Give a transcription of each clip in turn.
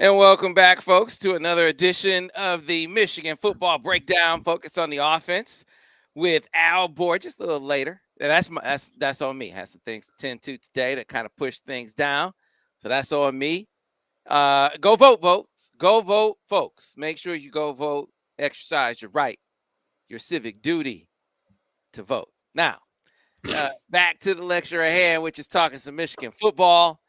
And welcome back, folks, to another edition of the Michigan Football Breakdown, focused on the offense with Al Borges a little later. And that's on me. Had some things to tend to today that kind of pushed things down. So that's on me. Go vote, folks. Go vote, folks. Make sure you go vote. Exercise your right, your civic duty to vote. Now, back to the lecture at hand, which is talking some Michigan football,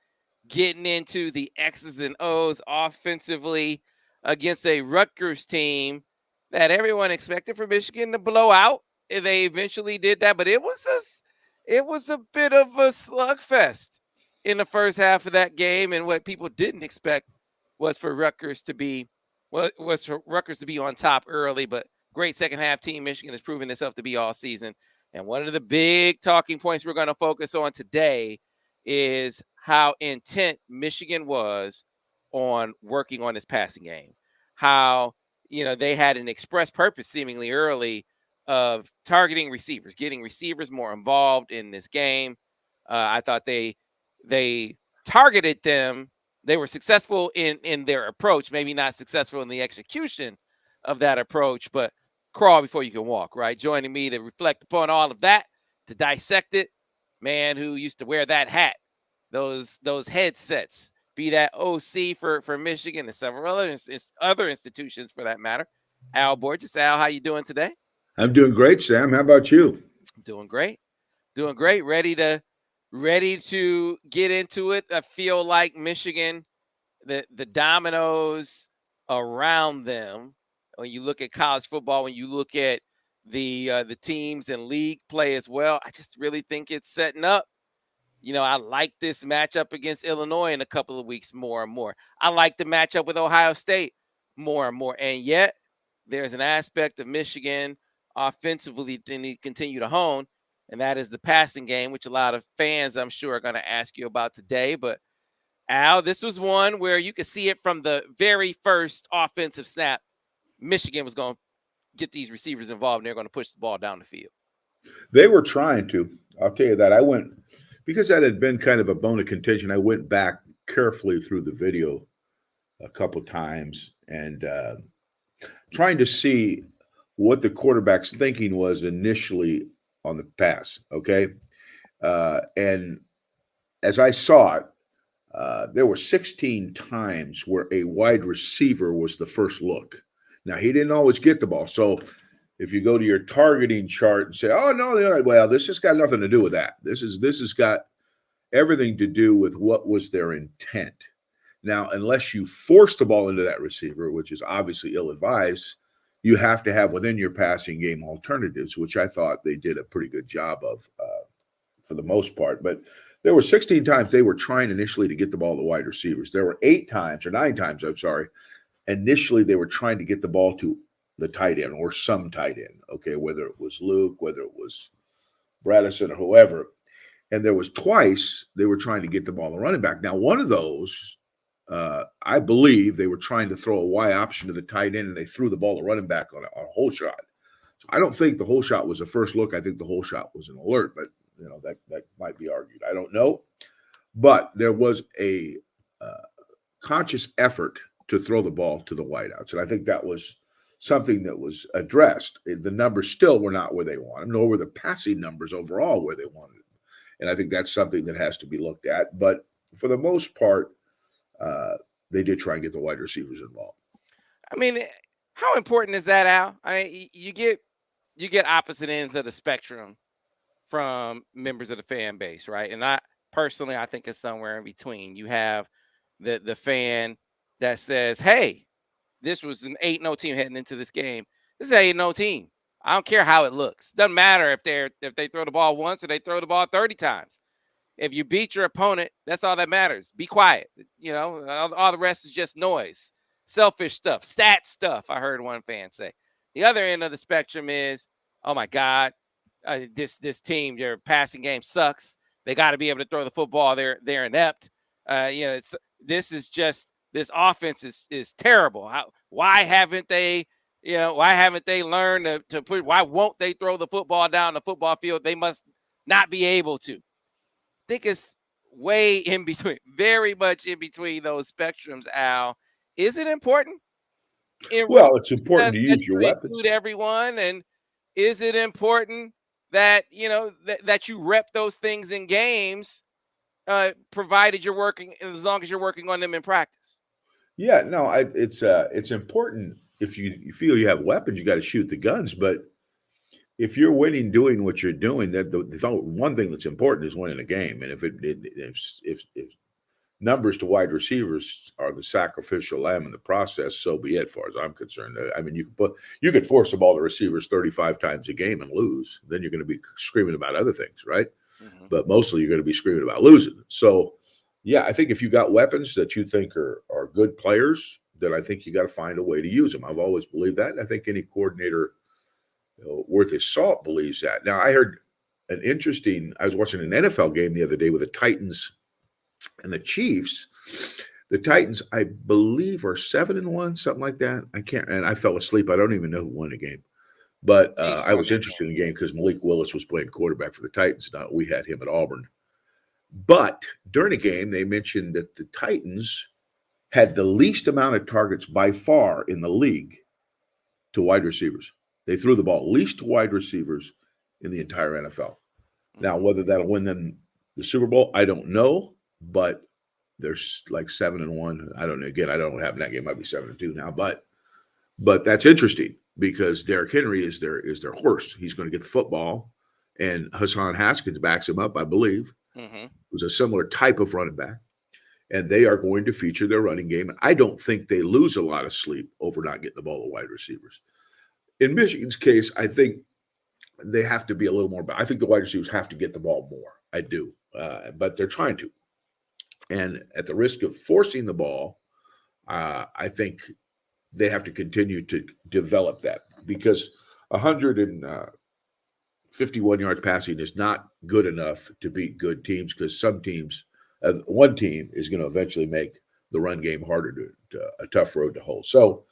getting into the X's and O's offensively against a Rutgers team that everyone expected for Michigan to blow out. And they eventually did that, but it was a bit of a slugfest in the first half of that game. And what people didn't expect was for Rutgers to be on top early, but great second half team. Michigan has proven itself to be all season. And one of the big talking points we're going to focus on today is how intent Michigan was on working on this passing game. How, they had an express purpose seemingly early of targeting receivers, getting receivers more involved in this game. I thought they targeted them. They were successful in their approach, maybe not successful in the execution of that approach, but crawl before you can walk, right? Joining me to reflect upon all of that, to dissect it, man who used to wear that hat, those headsets, be that OC for Michigan and several other institutions for that matter. Al Borges. Al, how you doing today? I'm doing great, Sam. How about you? Doing great. Doing great. Ready to get into it. I feel like Michigan, the dominoes around them, when you look at college football, when you look at the teams and league play as well, I just really think it's setting up. I like this matchup against Illinois in a couple of weeks more and more. I like the matchup with Ohio State more and more. And yet, there's an aspect of Michigan offensively they need to continue to hone, and that is the passing game, which a lot of fans, I'm sure, are going to ask you about today. But Al, this was one where you could see it from the very first offensive snap. Michigan was going to get these receivers involved, and they're going to push the ball down the field. They were trying to. I'll tell you that. I went, because that had been kind of a bone of contention, I went back carefully through the video a couple times and trying to see what the quarterback's thinking was initially on the pass. Okay. And as I saw it, there were 16 times where a wide receiver was the first look. Now, he didn't always get the ball. So if you go to your targeting chart and say, oh, no, well, this has got nothing to do with that. This has got everything to do with what was their intent. Now, unless you force the ball into that receiver, which is obviously ill-advised, you have to have within your passing game alternatives, which I thought they did a pretty good job of for the most part. But there were 16 times they were trying initially to get the ball to wide receivers. There were 9 times, initially they were trying to get the ball to the tight end or some tight end, okay, whether it was Luke, whether it was Bradison or whoever. And there was twice they were trying to get the ball to running back. Now, one of those, I believe they were trying to throw a Y option to the tight end, and they threw the ball to running back on a hole shot. So I don't think the hole shot was a first look. I think the hole shot was an alert, but that might be argued. I don't know. But there was a conscious effort to throw the ball to the wideouts, and I think that was something that was addressed. The numbers still were not where they wanted, nor were the passing numbers overall where they wanted them. And I think that's something that has to be looked at. But for the most part, they did try and get the wide receivers involved. I mean, how important is that, Al? I mean, you get opposite ends of the spectrum from members of the fan base, right? And I think it's somewhere in between. You have the fan that says, "Hey, this was an 8-0 team heading into this game. This is an 8-0 team. I don't care how it looks. Doesn't matter if they throw the ball once or they throw the ball 30 times. If you beat your opponent, that's all that matters. Be quiet. All the rest is just noise, selfish stuff, stat stuff." I heard one fan say. The other end of the spectrum is, "Oh my God, this team, their passing game sucks. They got to be able to throw the football. They're inept. This offense is terrible. Why haven't they learned to put? Why won't they throw the football down the football field? They must not be able to." I think it's way in between, very much in between those spectrums, Al. Is it important in Well, it's important recess to that use your you weapons. include everyone? And is it important that, that you rep those things in games, provided you're working, as long as you're working on them in practice? Yeah, no, it's important if you feel you have weapons, you got to shoot the guns. But if you're winning doing what you're doing, that one thing that's important is winning a game. And if numbers to wide receivers are the sacrificial lamb in the process, so be it. As far as I'm concerned, I mean, you could force the ball to receivers 35 times a game and lose. Then you're going to be screaming about other things, right? Mm-hmm. But mostly you're going to be screaming about losing. So, yeah, I think if you got weapons that you think are good players, then I think you got to find a way to use them. I've always believed that, and I think any coordinator worth his salt believes that. Now, I heard I was watching an NFL game the other day with the Titans and the Chiefs. The Titans, I believe, are 7-1, something like that. I can't, and I fell asleep. I don't even know who won the game. But Chiefs I won was that interested in the game because Malik Willis was playing quarterback for the Titans. Now, we had him at Auburn. But during the game, they mentioned that the Titans had the least amount of targets by far in the league to wide receivers. They threw the ball least to wide receivers in the entire NFL. Now, game. whether that'll win them the Super Bowl, I don't know. But they're like 7-1. I don't know. Again, I don't have that game. Might be 7-2 now. But that's interesting because Derrick Henry is their horse. He's going to get the football, and Hassan Haskins backs him up, I believe. Mm-hmm. Who's a similar type of running back, and they are going to feature their running game. And I don't think they lose a lot of sleep over not getting the ball to wide receivers. In Michigan's case, I think they have to be a little more. I think the wide receivers have to get the ball more. I do, but they're trying to. And at the risk of forcing the ball, I think they have to continue to develop that because 151 yards passing is not good enough to beat good teams because some teams, one team is going to eventually make the run game harder a tough road to hold. So,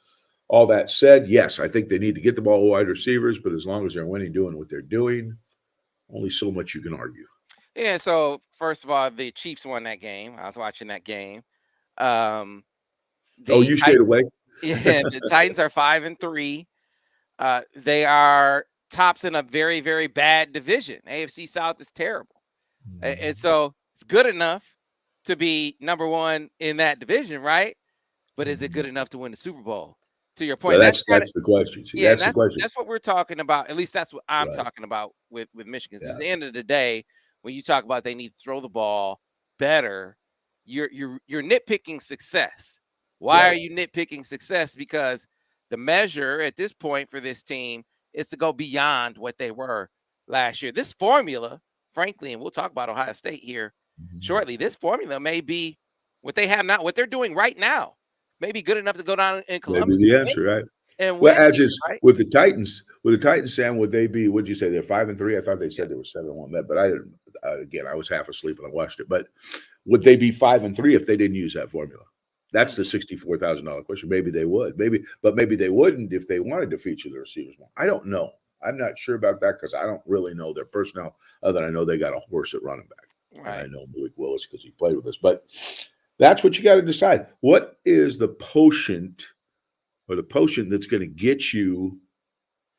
all that said, yes, I think they need to get the ball to wide receivers, but as long as they're winning, doing what they're doing, only so much you can argue. Yeah. So first of all, the Chiefs won that game. I was watching that game. Um, Oh, the you stayed away? Yeah, the Titans are 5-3. They are tops in a very, very bad division. AFC South is terrible. And so it's good enough to be number one in that division, right? But is it good enough to win the Super Bowl? To your point, Well, that's kind of that's the question. See, yeah, and that's the question. that's what we're talking about. At least that's what I'm Right. talking about with Michigan. 'Cause at Yeah. the end of the day, when you talk about they need to throw the ball better, you're nitpicking success. Why are Right. you nitpicking success? Because the measure at this point for this team is to go beyond what they were last year. This formula, frankly, and we'll talk about Ohio State here Mhm. shortly. This formula may be what they have now, what they're doing right now, may be good enough to go down in Maybe Columbus the and win, answer, right? and Well, win as games, is right? with the Titans, Sam, would they be? Would you say they're 5-3? I thought they Yeah. said they were 7-1, but I didn't. Again, I was half asleep when I watched it. But would they be 5-3 if they didn't use that formula? That's the Mhm. $64,000 question. Maybe they would. Maybe they wouldn't if they wanted to feature the receivers more. I don't know. I'm not sure about that because I don't really know their personnel. Other than I know they got a horse at running back, and I Right. know Malik Willis because he played with us. But that's what you got to decide. What is the potion that's going to get you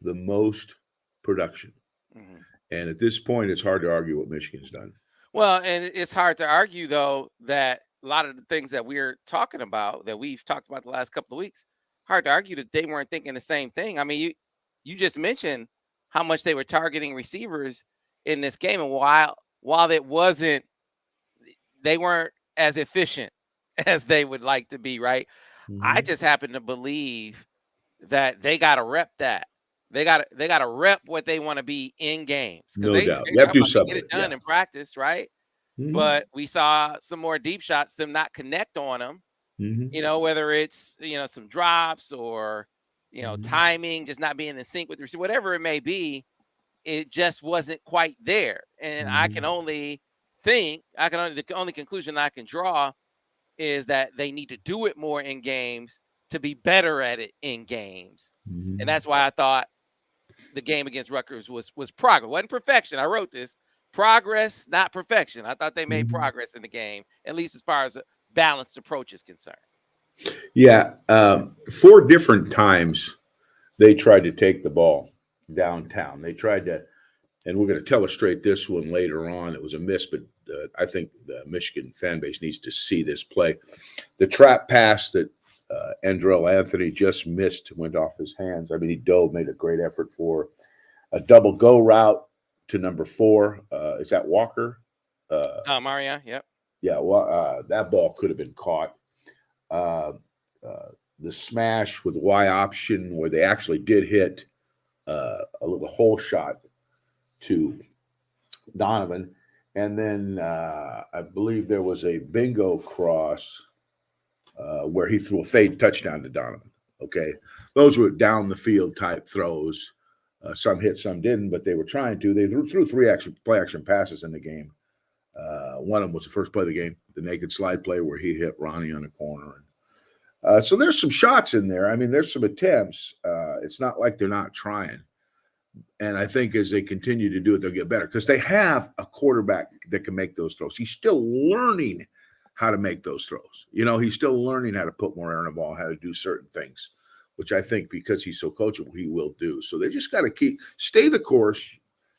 the most production? Mhm. And at this point, it's hard to argue what Michigan's done. Well, and it's hard to argue though that a lot of the things that we're talking about that we've talked about the last couple of weeks, hard to argue that they weren't thinking the same thing. I mean, you just mentioned how much they were targeting receivers in this game, and while it wasn't, they weren't as efficient as they would like to be, right? I Mhm. just happen to believe that they got to rep that. They got to rep what they want to be in games because No doubt. they You have talk to do about they some get of it it. done Yeah. in practice, right? Mhm. But we saw some more deep shots, them not connect on them. Mhm. Whether it's some drops or Mhm. timing, just not being in sync with the receiver, whatever it may be, it just wasn't quite there. And Mhm. the only conclusion I can draw is that they need to do it more in games to be better at it in games. And Mhm. that's why I thought the game against Rutgers was progress. Wasn't perfection. I wrote this. Progress, not perfection. I thought they made Mhm. progress in the game, at least as far as a balanced approach is concerned. Yeah, 4 different times they tried to take the ball downtown. They tried to, and we're going to illustrate this one later on. It was a miss, but I think the Michigan fan base needs to see this play. The trap pass that Andrell Anthony just missed went off his hands. I mean, he dove, made a great effort for a double go route to number 4. Is that Walker? Maria, yep. Yeah, well, that ball could have been caught. Uh, the smash with Y option where they actually did hit a little hole shot to Donovan. And then I believe there was a bingo cross where he threw a fade touchdown to Donovan. Okay. Those were down the field type throws. Some hit, some didn't, but they were trying to. They threw 3 play action passes in the game. One of them was the first play of the game, the naked slide play where he hit Ronnie on the corner. So there's some shots in there. I mean, there's some attempts. It's not like they're not trying. And I think as they continue to do it, they'll get better because they have a quarterback that can make those throws. He's still learning how to make those throws. You know, he's still learning how to put more air on the ball, how to do certain things, which I think because he's so coachable, he will do. So they just got to stay the course,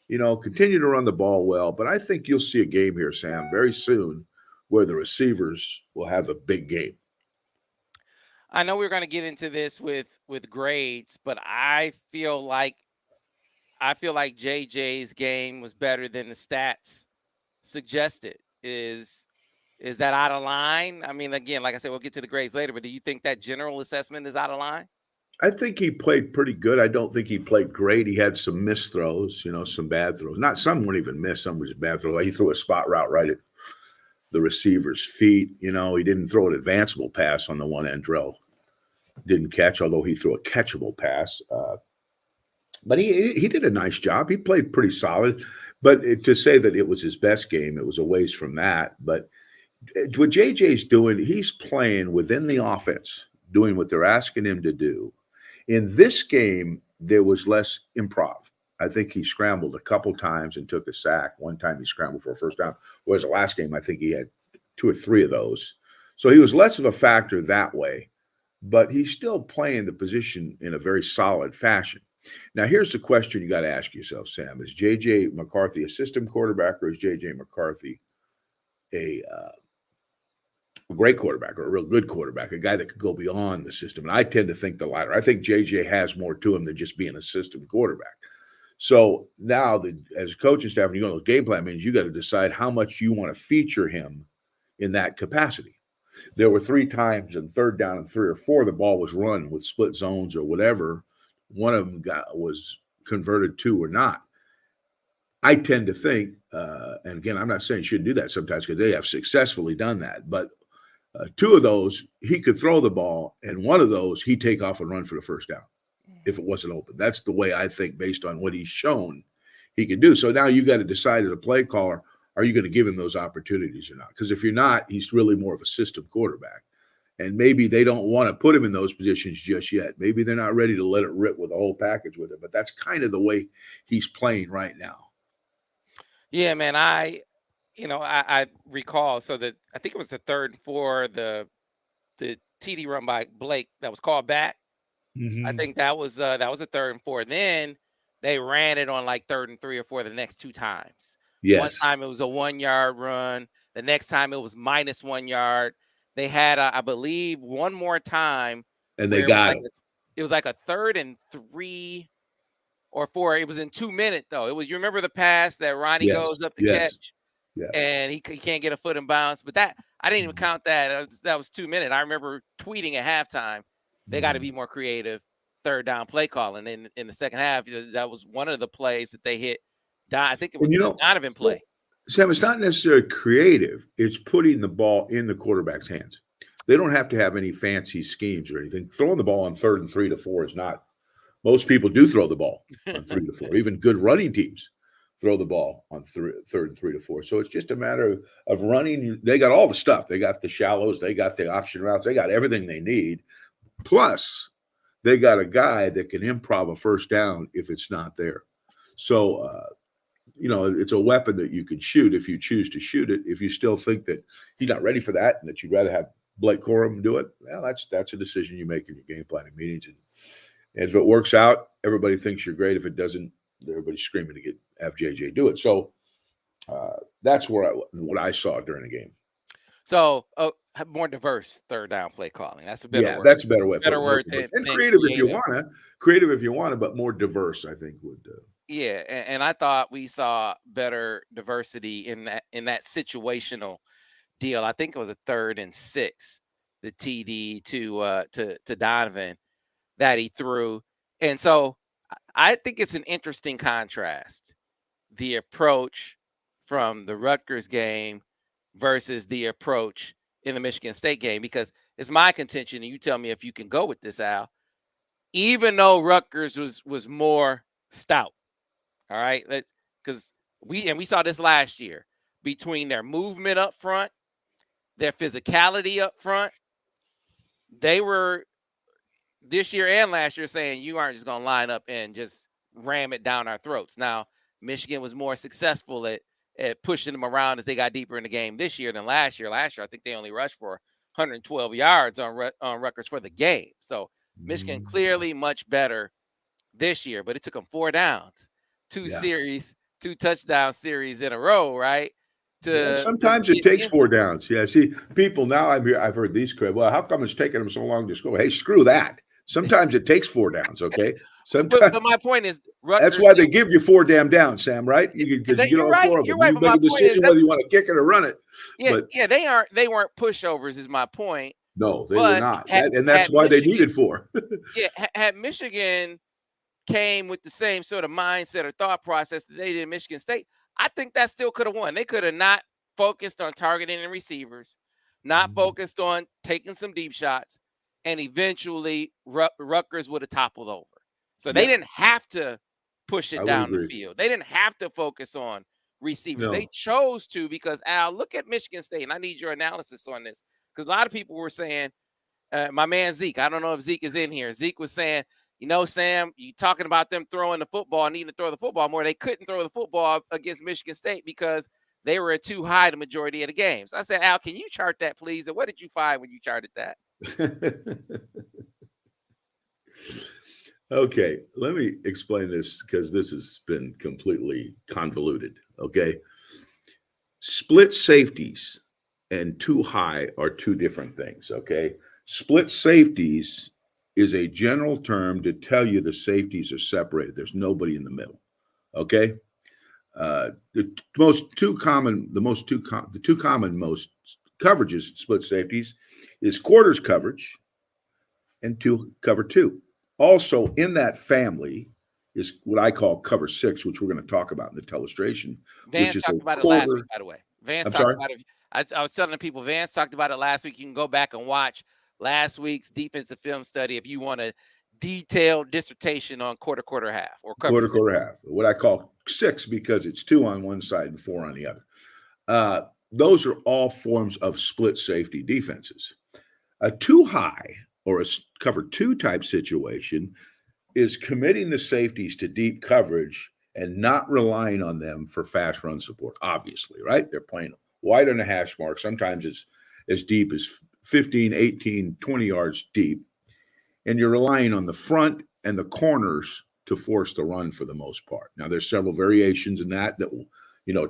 you know, continue to run the ball well. But I think you'll see a game here, Sam, very soon where the receivers will have a big game. I know we're going to get into this with grades, but I feel like JJ's game was better than the stats suggested. Is that out of line? I mean, again, like I said, we'll get to the grades later, but do you think that general assessment is out of line? I think he played pretty good. I don't think he played great. He had some missed throws, you know, some bad throws. Not some weren't even missed. Some were just bad throws. He threw a spot route right at the receiver's feet. You know, he didn't throw an advanceable pass on the one Andrell didn't catch, although he threw a catchable pass. But he did a nice job. He played pretty solid. But to say that it was his best game, it was a ways from that. But what JJ's doing, he's playing within the offense, doing what they're asking him to do. In this game, there was less improv. I think he scrambled a couple times and took a sack. One time he scrambled for a first down. Whereas the last game, I think he had 2 or 3 of those. So he was less of a factor that way. But he's still playing the position in a very solid fashion. Now, here's the question you got to ask yourself, Sam. Is JJ McCarthy a system quarterback, or is JJ McCarthy a great quarterback or a real good quarterback, a guy that could go beyond the system? And I tend to think the latter. I think JJ has more to him than just being a system quarterback. So now, as a coaching staff, and you go to the game plan, means you got to decide how much you want to feature him in that capacity. There were 3 times in 3rd down and 3 or 4, the ball was run with split zones or whatever. One of them was converted to or not. I tend to think, and again, I'm not saying you shouldn't do that sometimes because they have successfully done that, but 2 of those, he could throw the ball, and 1 of those, he'd take off and run for the first down if it wasn't open. That's the way I think based on what he's shown he can do. So now you got to decide as a play caller, are you going to give him those opportunities or not? Because if you're not, he's really more of a system quarterback. And maybe they don't want to put him in those positions just yet. Maybe they're not ready to let it rip with a whole package with him. But that's kind of the way he's playing right now. Yeah, man. I recall. So that I think it was the 3rd and 4, the TD run by Blake that was called back. Mm-hmm. I think that was a 3rd and 4. Then they ran it on like 3rd and 3 or 4 the next 2 times. Yes. One time it was a 1-yard run. The next time it was minus 1 yard. They had, I believe, one more time. And they got it. It was like a 3rd and 3 or 4. It was in 2 minutes, though. It was, you remember the pass that Ronnie goes up to catch? Yeah. And he can't get a foot in bounds. But that, I didn't even count that. That was 2 minutes. I remember tweeting at halftime, they got to be more creative 3rd down play calling. And in the second half, that was one of the plays that they hit. I think it was the Donovan play. Sam, it's not necessarily creative. It's putting the ball in the quarterback's hands. They don't have to have any fancy schemes or anything. Throwing the ball on 3rd and 3 to 4 is not. Most people do throw the ball on 3 to 4. Even good running teams throw the ball on 3rd and 3 to 4. So it's just a matter of running. They got all the stuff. They got the shallows. They got the option routes. They got everything they need. Plus, they got a guy that can improv a first down if it's not there. So, it's a weapon that you can shoot if you choose to shoot it. If you still think that he's not ready for that and that you'd rather have Blake Corum do it? Well, that's a decision you make in your game planning meetings. And if it works out, everybody thinks you're great. If it doesn't, everybody's screaming to have JJ do it. So that's what I saw during the game. So more diverse third down play calling. That's a better word. That's a better way. Better word than than creative if you want to. Creative if you want to, but more diverse, I think would. Yeah, and I thought we saw better diversity in that situational deal. I think it was a 3rd and 6, the TD to Donovan that he threw, and so I think it's an interesting contrast, the approach from the Rutgers game versus the approach in the Michigan State game, because it's my contention, and you tell me if you can go with this, Al. Even though Rutgers was more stout, all right, because we saw this last year between their movement up front, their physicality up front. They were this year and last year saying you aren't just going to line up and just ram it down our throats. Now, Michigan was more successful at pushing them around as they got deeper in the game this year than last year. Last year, I think they only rushed for 112 yards on Rutgers for the game. So Michigan clearly much better this year, but it took them 4 downs, 2 touchdown series in a row, right? Sometimes it takes 4 downs. Yeah, see, people now I've heard these critics. Well, how come it's taking them so long to score? Hey, screw that. Sometimes it takes 4 downs. Okay, sometimes. But my point is, Rutgers, that's why they give you 4 damn downs, Sam. Right? Because you get all 4 of them. You're right. You make a decision whether you want to kick it or run it. Yeah, they weren't pushovers. Is my point. No, they were not, and that's why they needed 4. Had Michigan came with the same sort of mindset or thought process that they did in Michigan State, I think that still could have won. They could have not focused on targeting the receivers, not focused on taking some deep shots, and eventually Rutgers would have toppled over. So they didn't have to push it down the field. They didn't have to focus on receivers. No. They chose to, because, Al, look at Michigan State, and I need your analysis on this, because a lot of people were saying, my man Zeke, I don't know if Zeke is in here. Zeke was saying, Sam, you talking about them throwing the football, needing to throw the football more. They couldn't throw the football against Michigan State because they were at too high the majority of the games. I said, Al, can you chart that, please? And what did you find when you charted that? Okay, let me explain this, because this has been completely convoluted. Okay, split safeties and too high are 2 different things. Okay, split safeties is a general term to tell you the safeties are separated. There's nobody in the middle. Okay. The two common coverages split safeties is quarters coverage and cover 2. Also in that family is what I call cover 6, which we're going to talk about in the telestration. Vance talked about it last week, by the way. Vance talked about it. I was telling the people, Vance talked about it last week. You can go back and watch last week's defensive film study if you want a detailed dissertation on quarter, half, or cover quarter, half. What I call 6, because it's 2 on one side and 4 on the other. Those are all forms of split safety defenses. A too high or a cover 2 type situation is committing the safeties to deep coverage and not relying on them for fast run support, obviously, right? They're playing wide on the hash mark. Sometimes it's as deep as 15, 18, 20 yards deep. And you're relying on the front and the corners to force the run for the most part. Now, there's several variations in that will,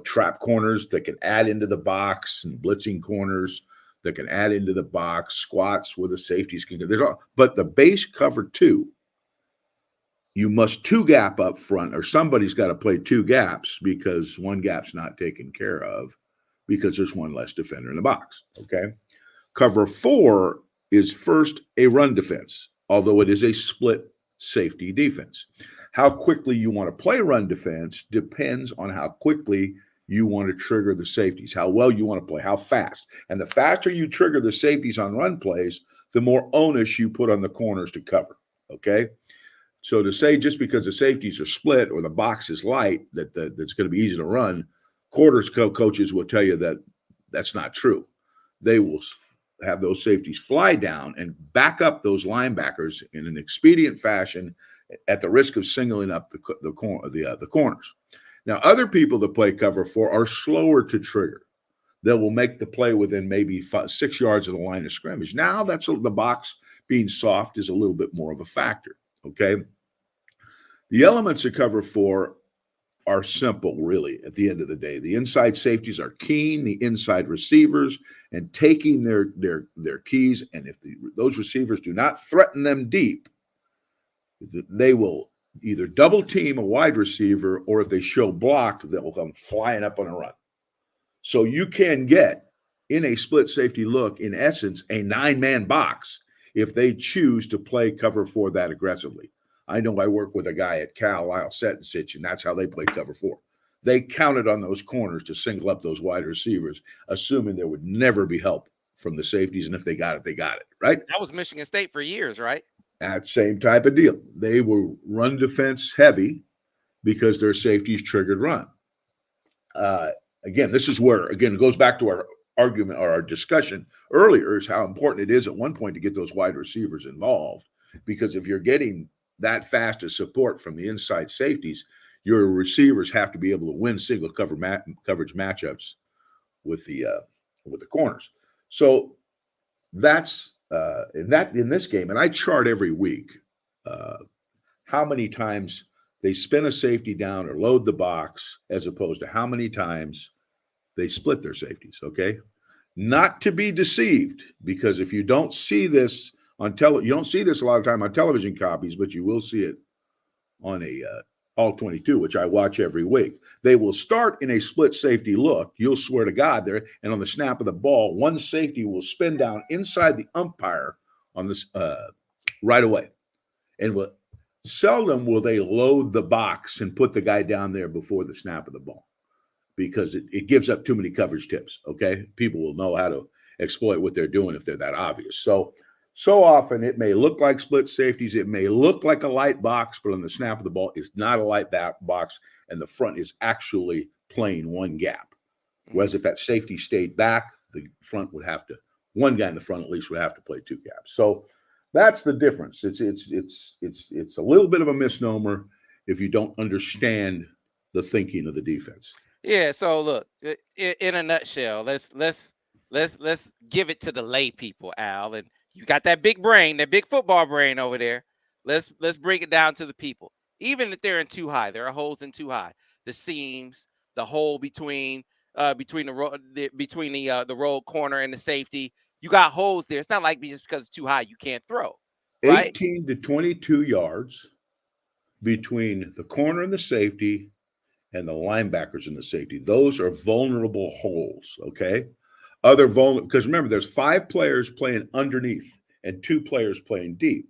trap corners that can add into the box, and blitzing corners that can add into the box, squats where the safeties can go. But the base cover 2, you must 2 gap up front, or somebody's got to play 2 gaps because 1 gap's not taken care of because there's 1 less defender in the box. Okay. Cover 4 is first a run defense, although it is a split safety defense. How quickly you want to play run defense depends on how quickly you want to trigger the safeties, how well you want to play, how fast. And the faster you trigger the safeties on run plays, the more onus you put on the corners to cover. Okay. So to say just because the safeties are split or the box is light that's going to be easy to run, quarters coaches will tell you that that's not true. They will have those safeties fly down and back up those linebackers in an expedient fashion at the risk of singling up the corners. Now, other people that play cover 4 are slower to trigger. that will make the play within maybe 6 yards of the line of scrimmage. Now the box being soft is a little bit more of a factor. Okay. The elements of cover four are simple, really, at the end of the day. The inside safeties are keen, the inside receivers, and taking their keys. And if those receivers do not threaten them deep, they will either double team a wide receiver, or if they show blocked, they'll come flying up on a run. So you can get, in a split safety look, in essence, a 9-man box if they choose to play cover four that aggressively. I know I work with a guy at Cal, Lyle Setensich, and that's how they played cover four. They counted on those corners to single up those wide receivers, assuming there would never be help from the safeties. And if they got it, they got it, right? That was Michigan State for years, right? That same type of deal. They were run defense heavy because their safeties triggered run. Again, this is where, again, it goes back to our argument or our discussion earlier, is how important it is at one point to get those wide receivers involved. Because if you're getting that fast of support from the inside safeties, your receivers have to be able to win single coverage matchups with the corners. So that's in this game, and I chart every week how many times they spin a safety down or load the box, as opposed to how many times they split their safeties. Okay, not to be deceived, because if you don't see this on you don't see this a lot of time on television copies, but you will see it on a all 22, which I watch every week. They will start in a split safety look. You'll swear to God there, and on the snap of the ball, one safety will spin down inside the umpire on this right away, and seldom will they load the box and put the guy down there before the snap of the ball, because it gives up too many coverage tips. Okay, people will know how to exploit what they're doing if they're that obvious. So often it may look like split safeties, it may look like a light box, but on the snap of the ball, it's not a light box, and the front is actually playing one gap. Whereas if that safety stayed back, the front would have to, one guy in the front at least would have to play two gaps. So that's the difference. It's a little bit of a misnomer if you don't understand the thinking of the defense. Yeah. So look, in a nutshell, let's give it to the lay people, Al, and you got that big brain, that big football brain over there. Let's break it down to the people. Even if they're in too high, there are holes in too high. The seams, the hole between the roll corner and the safety. You got holes there. It's not like just because it's too high you can't throw. Right? 18 to 22 yards between the corner and the safety and the linebackers and the safety. Those are vulnerable holes. Okay. Because remember, there's 5 players playing underneath and 2 players playing deep.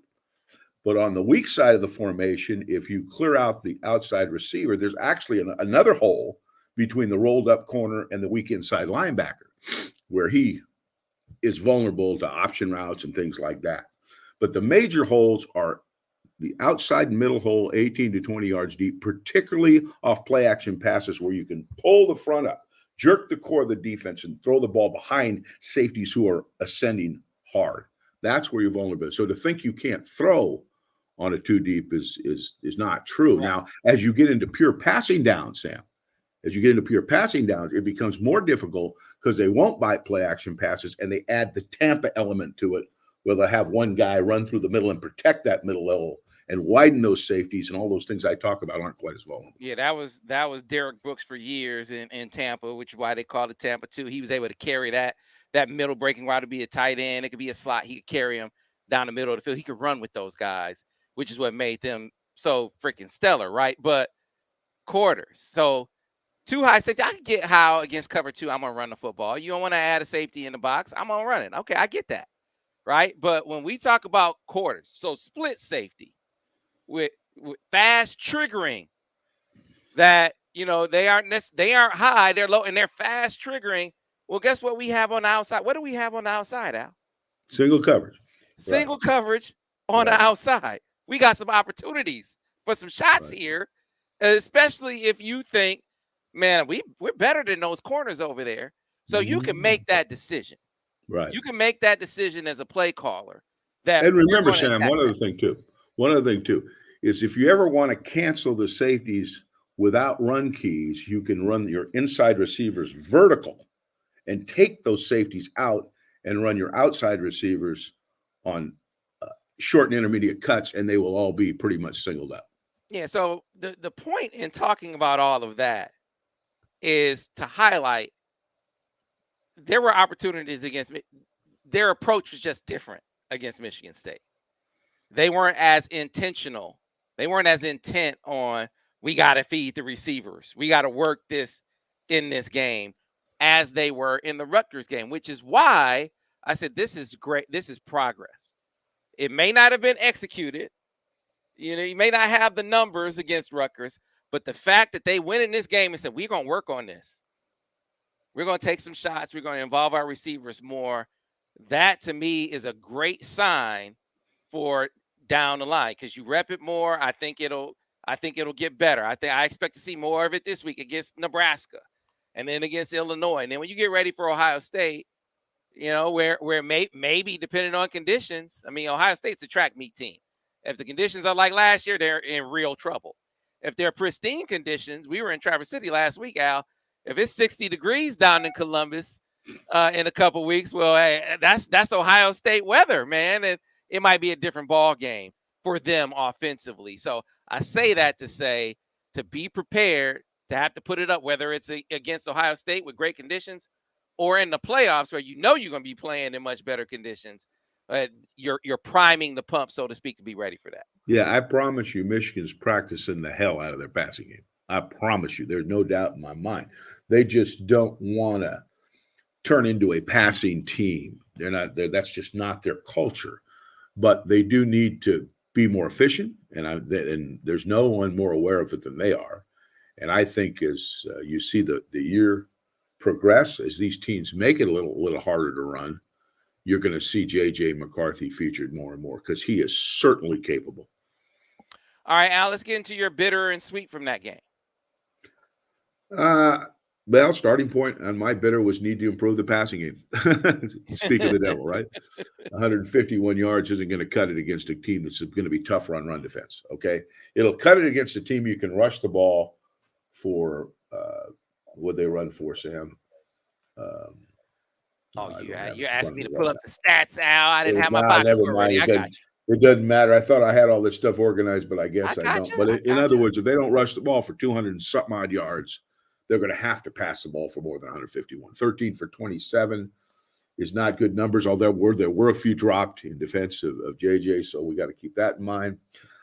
But on the weak side of the formation, if you clear out the outside receiver, there's actually another hole between the rolled up corner and the weak inside linebacker, where he is vulnerable to option routes and things like that. But the major holes are the outside middle hole, 18 to 20 yards deep, particularly off play action passes where you can pull the front up, jerk the core of the defense, and throw the ball behind safeties who are ascending hard. That's where you're vulnerable. So to think you can't throw on a 2 deep is not true. Right. Now, as you get into pure passing down, Sam, it becomes more difficult because they won't bite play action passes, and they add the Tampa element to it, where they'll have one guy run through the middle and protect that middle level and widen those safeties, and all those things I talk about aren't quite as vulnerable. Yeah, that was Derek Brooks for years in Tampa, which is why they called it Tampa 2. He was able to carry that middle breaking route to be a tight end. It could be a slot. He could carry him down the middle of the field. He could run with those guys, which is what made them so freaking stellar, right? But quarters. So too high safety. I can get how against cover 2, I'm going to run the football. You don't want to add a safety in the box. I'm going to run it. Okay, I get that, right? But when we talk about quarters, so split safety, with fast triggering, that they aren't high, they're low, and they're fast triggering. Well, guess what we have on the outside? What do we have on the outside, Al? Single coverage. Coverage on the outside. We got some opportunities for some shots here, especially if you think, man, we're better than those corners over there. So you can make that decision. Right. You can make that decision as a play caller. And remember, Sam, one other thing too is if you ever want to cancel the safeties without run keys, you can run your inside receivers vertical and take those safeties out and run your outside receivers on short and intermediate cuts, and they will all be pretty much singled up. Yeah. So the point in talking about all of that is to highlight there were opportunities against their approach was just different against Michigan State. They weren't as intentional. They weren't as intent on we got to feed the receivers. We got to work this in this game as they were in the Rutgers game, which is why I said this is great. This is progress. It may not have been executed. You know, you may not have the numbers against Rutgers, but the fact that they went in this game and said, we're going to work on this. We're going to take some shots. We're going to involve our receivers more. That to me is a great sign for down the line because you rep it more. I think it'll get better. I expect to see more of it this week against Nebraska and then against Illinois. And then when you get ready for Ohio State, you know, where maybe depending on conditions, I mean, Ohio State's a track meet team. If the conditions are like last year, they're in real trouble. If they're pristine conditions, we were in Traverse City last week, Al. If it's 60 degrees down in Columbus in a couple weeks, well, hey, that's Ohio State weather, man. And it might be a different ball game for them offensively. So I say that to say to be prepared to have to put it up, whether it's against Ohio State with great conditions or in the playoffs where you know you're going to be playing in much better conditions. You're priming the pump, so to speak, to be ready for that. Yeah, I promise you, Michigan's practicing the hell out of their passing game. I promise you, there's no doubt in my mind. They just don't want to turn into a passing team. They're not. That's just not their culture. But they do need to be more efficient, and there's no one more aware of it than they are. And I think as you see the year progress, as these teams make it a little harder to run, you're going to see JJ McCarthy featured more and more because he is certainly capable. All right, Al, let's get into your bitter and sweet from that game. Well, starting point on my bitter was need to improve the passing game. Speak of the devil, right? 151 yards isn't going to cut it against a team that's going to be tougher on run defense, okay? It'll cut it against a team you can rush the ball for what they run for, Sam. You asked me to pull up the stats, Al. I didn't have my box never score ready. I got you. It doesn't matter. I thought I had all this stuff organized, but I guess I don't. You. But in other words, if they don't rush the ball for 200 and something odd yards, they're going to have to pass the ball for more than 151. 13 for 27 is not good numbers, although there were a few dropped in defense of JJ, so we got to keep that in mind.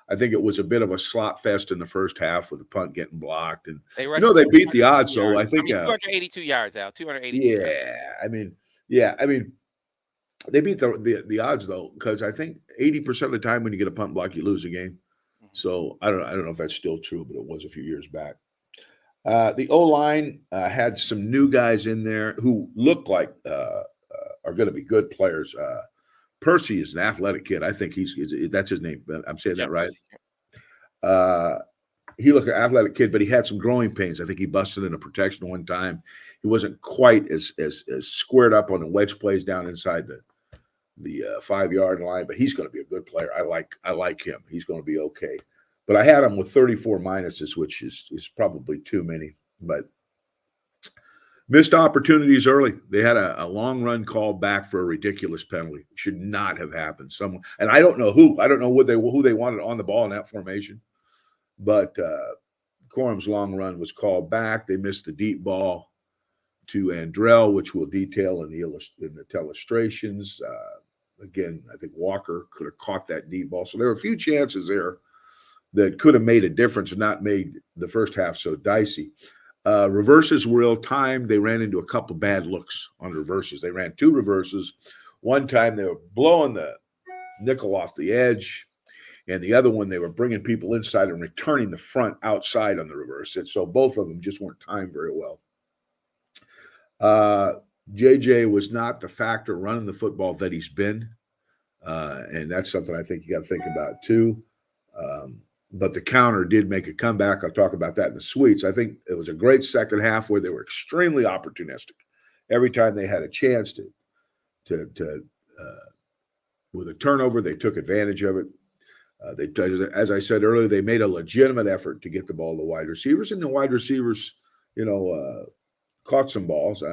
I think it was a bit of a slot fest in the first half with the punt getting blocked. And, they beat the odds, so I think 282 yards, Al. 282 yards. I mean, they beat the odds, though, because I think 80% of the time when you get a punt block, you lose a game. Mm-hmm. So I don't know if that's still true, but it was a few years back. The O-line had some new guys in there who look like are going to be good players. Percy is an athletic kid. I think that's his name. I'm saying that right. He looked an athletic kid, but he had some growing pains. I think he busted in a protection one time. He wasn't quite as squared up on the wedge plays down inside the 5-yard line, but he's going to be a good player. I like him. He's going to be okay. But I had him with 34 minuses, which is probably too many. But missed opportunities early. They had a long run call back for a ridiculous penalty. Should not have happened. And I don't know who. I don't know who they wanted on the ball in that formation. But Corum's long run was called back. They missed the deep ball to Andrell, which we'll detail in the illustrations. Again, I think Walker could have caught that deep ball. So there were a few chances there that could have made a difference and not made the first half so dicey. Reverses were ill-timed. They ran into a couple of bad looks on reverses. They ran 2 reverses. One time they were blowing the nickel off the edge, and the other one they were bringing people inside and returning the front outside on the reverse. And so both of them just weren't timed very well. JJ was not the factor running the football that he's been, and that's something I think you got to think about too. But the counter did make a comeback. I'll talk about that in the suites. I think it was a great second half where they were extremely opportunistic. Every time they had a chance to with a turnover, they took advantage of it. As I said earlier, they made a legitimate effort to get the ball to wide receivers, and the wide receivers, caught some balls,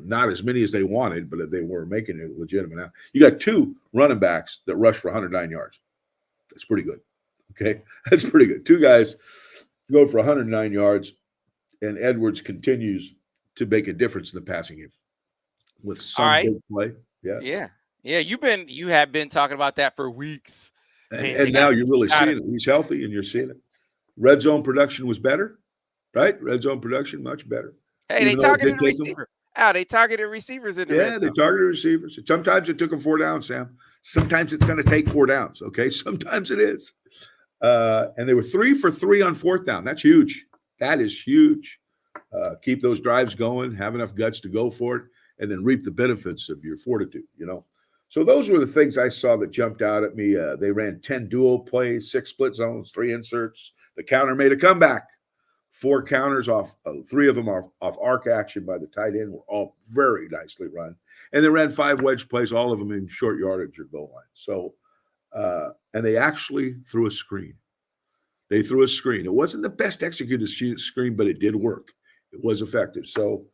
not as many as they wanted, but they were making it legitimate. Now, you got two running backs that rushed for 109 yards. That's pretty good. Okay, that's pretty good. Two guys go for 109 yards, and Edwards continues to make a difference in the passing game with All some right. big play. Yeah. Yeah. Yeah. You have been talking about that for weeks. Man, they And got now to you're be really shot seeing at. it. He's healthy, and you're seeing it. Red zone production was better, right? Red zone production much better, Hey, they even though it targeted did a take them. receiver. They targeted receivers in the red Yeah, they zone. targeted receivers. Sometimes it took them 4 downs, Sam. Sometimes it's going to take 4 downs. Okay, sometimes it is. And they were 3 for 3 on 4th down. That's huge. That is huge. Keep those drives going. Have enough guts to go for it, and then reap the benefits of your fortitude. So those were the things I saw that jumped out at me. They ran 10 dual plays, 6 split zones, 3 inserts. The counter made a comeback. 4 counters off, 3 of them off arc action by the tight end were all very nicely run. And they ran 5 wedge plays, all of them in short yardage or goal line. So, and they actually threw a screen. They threw a screen. It wasn't the best executed screen, but it did work. It was effective. So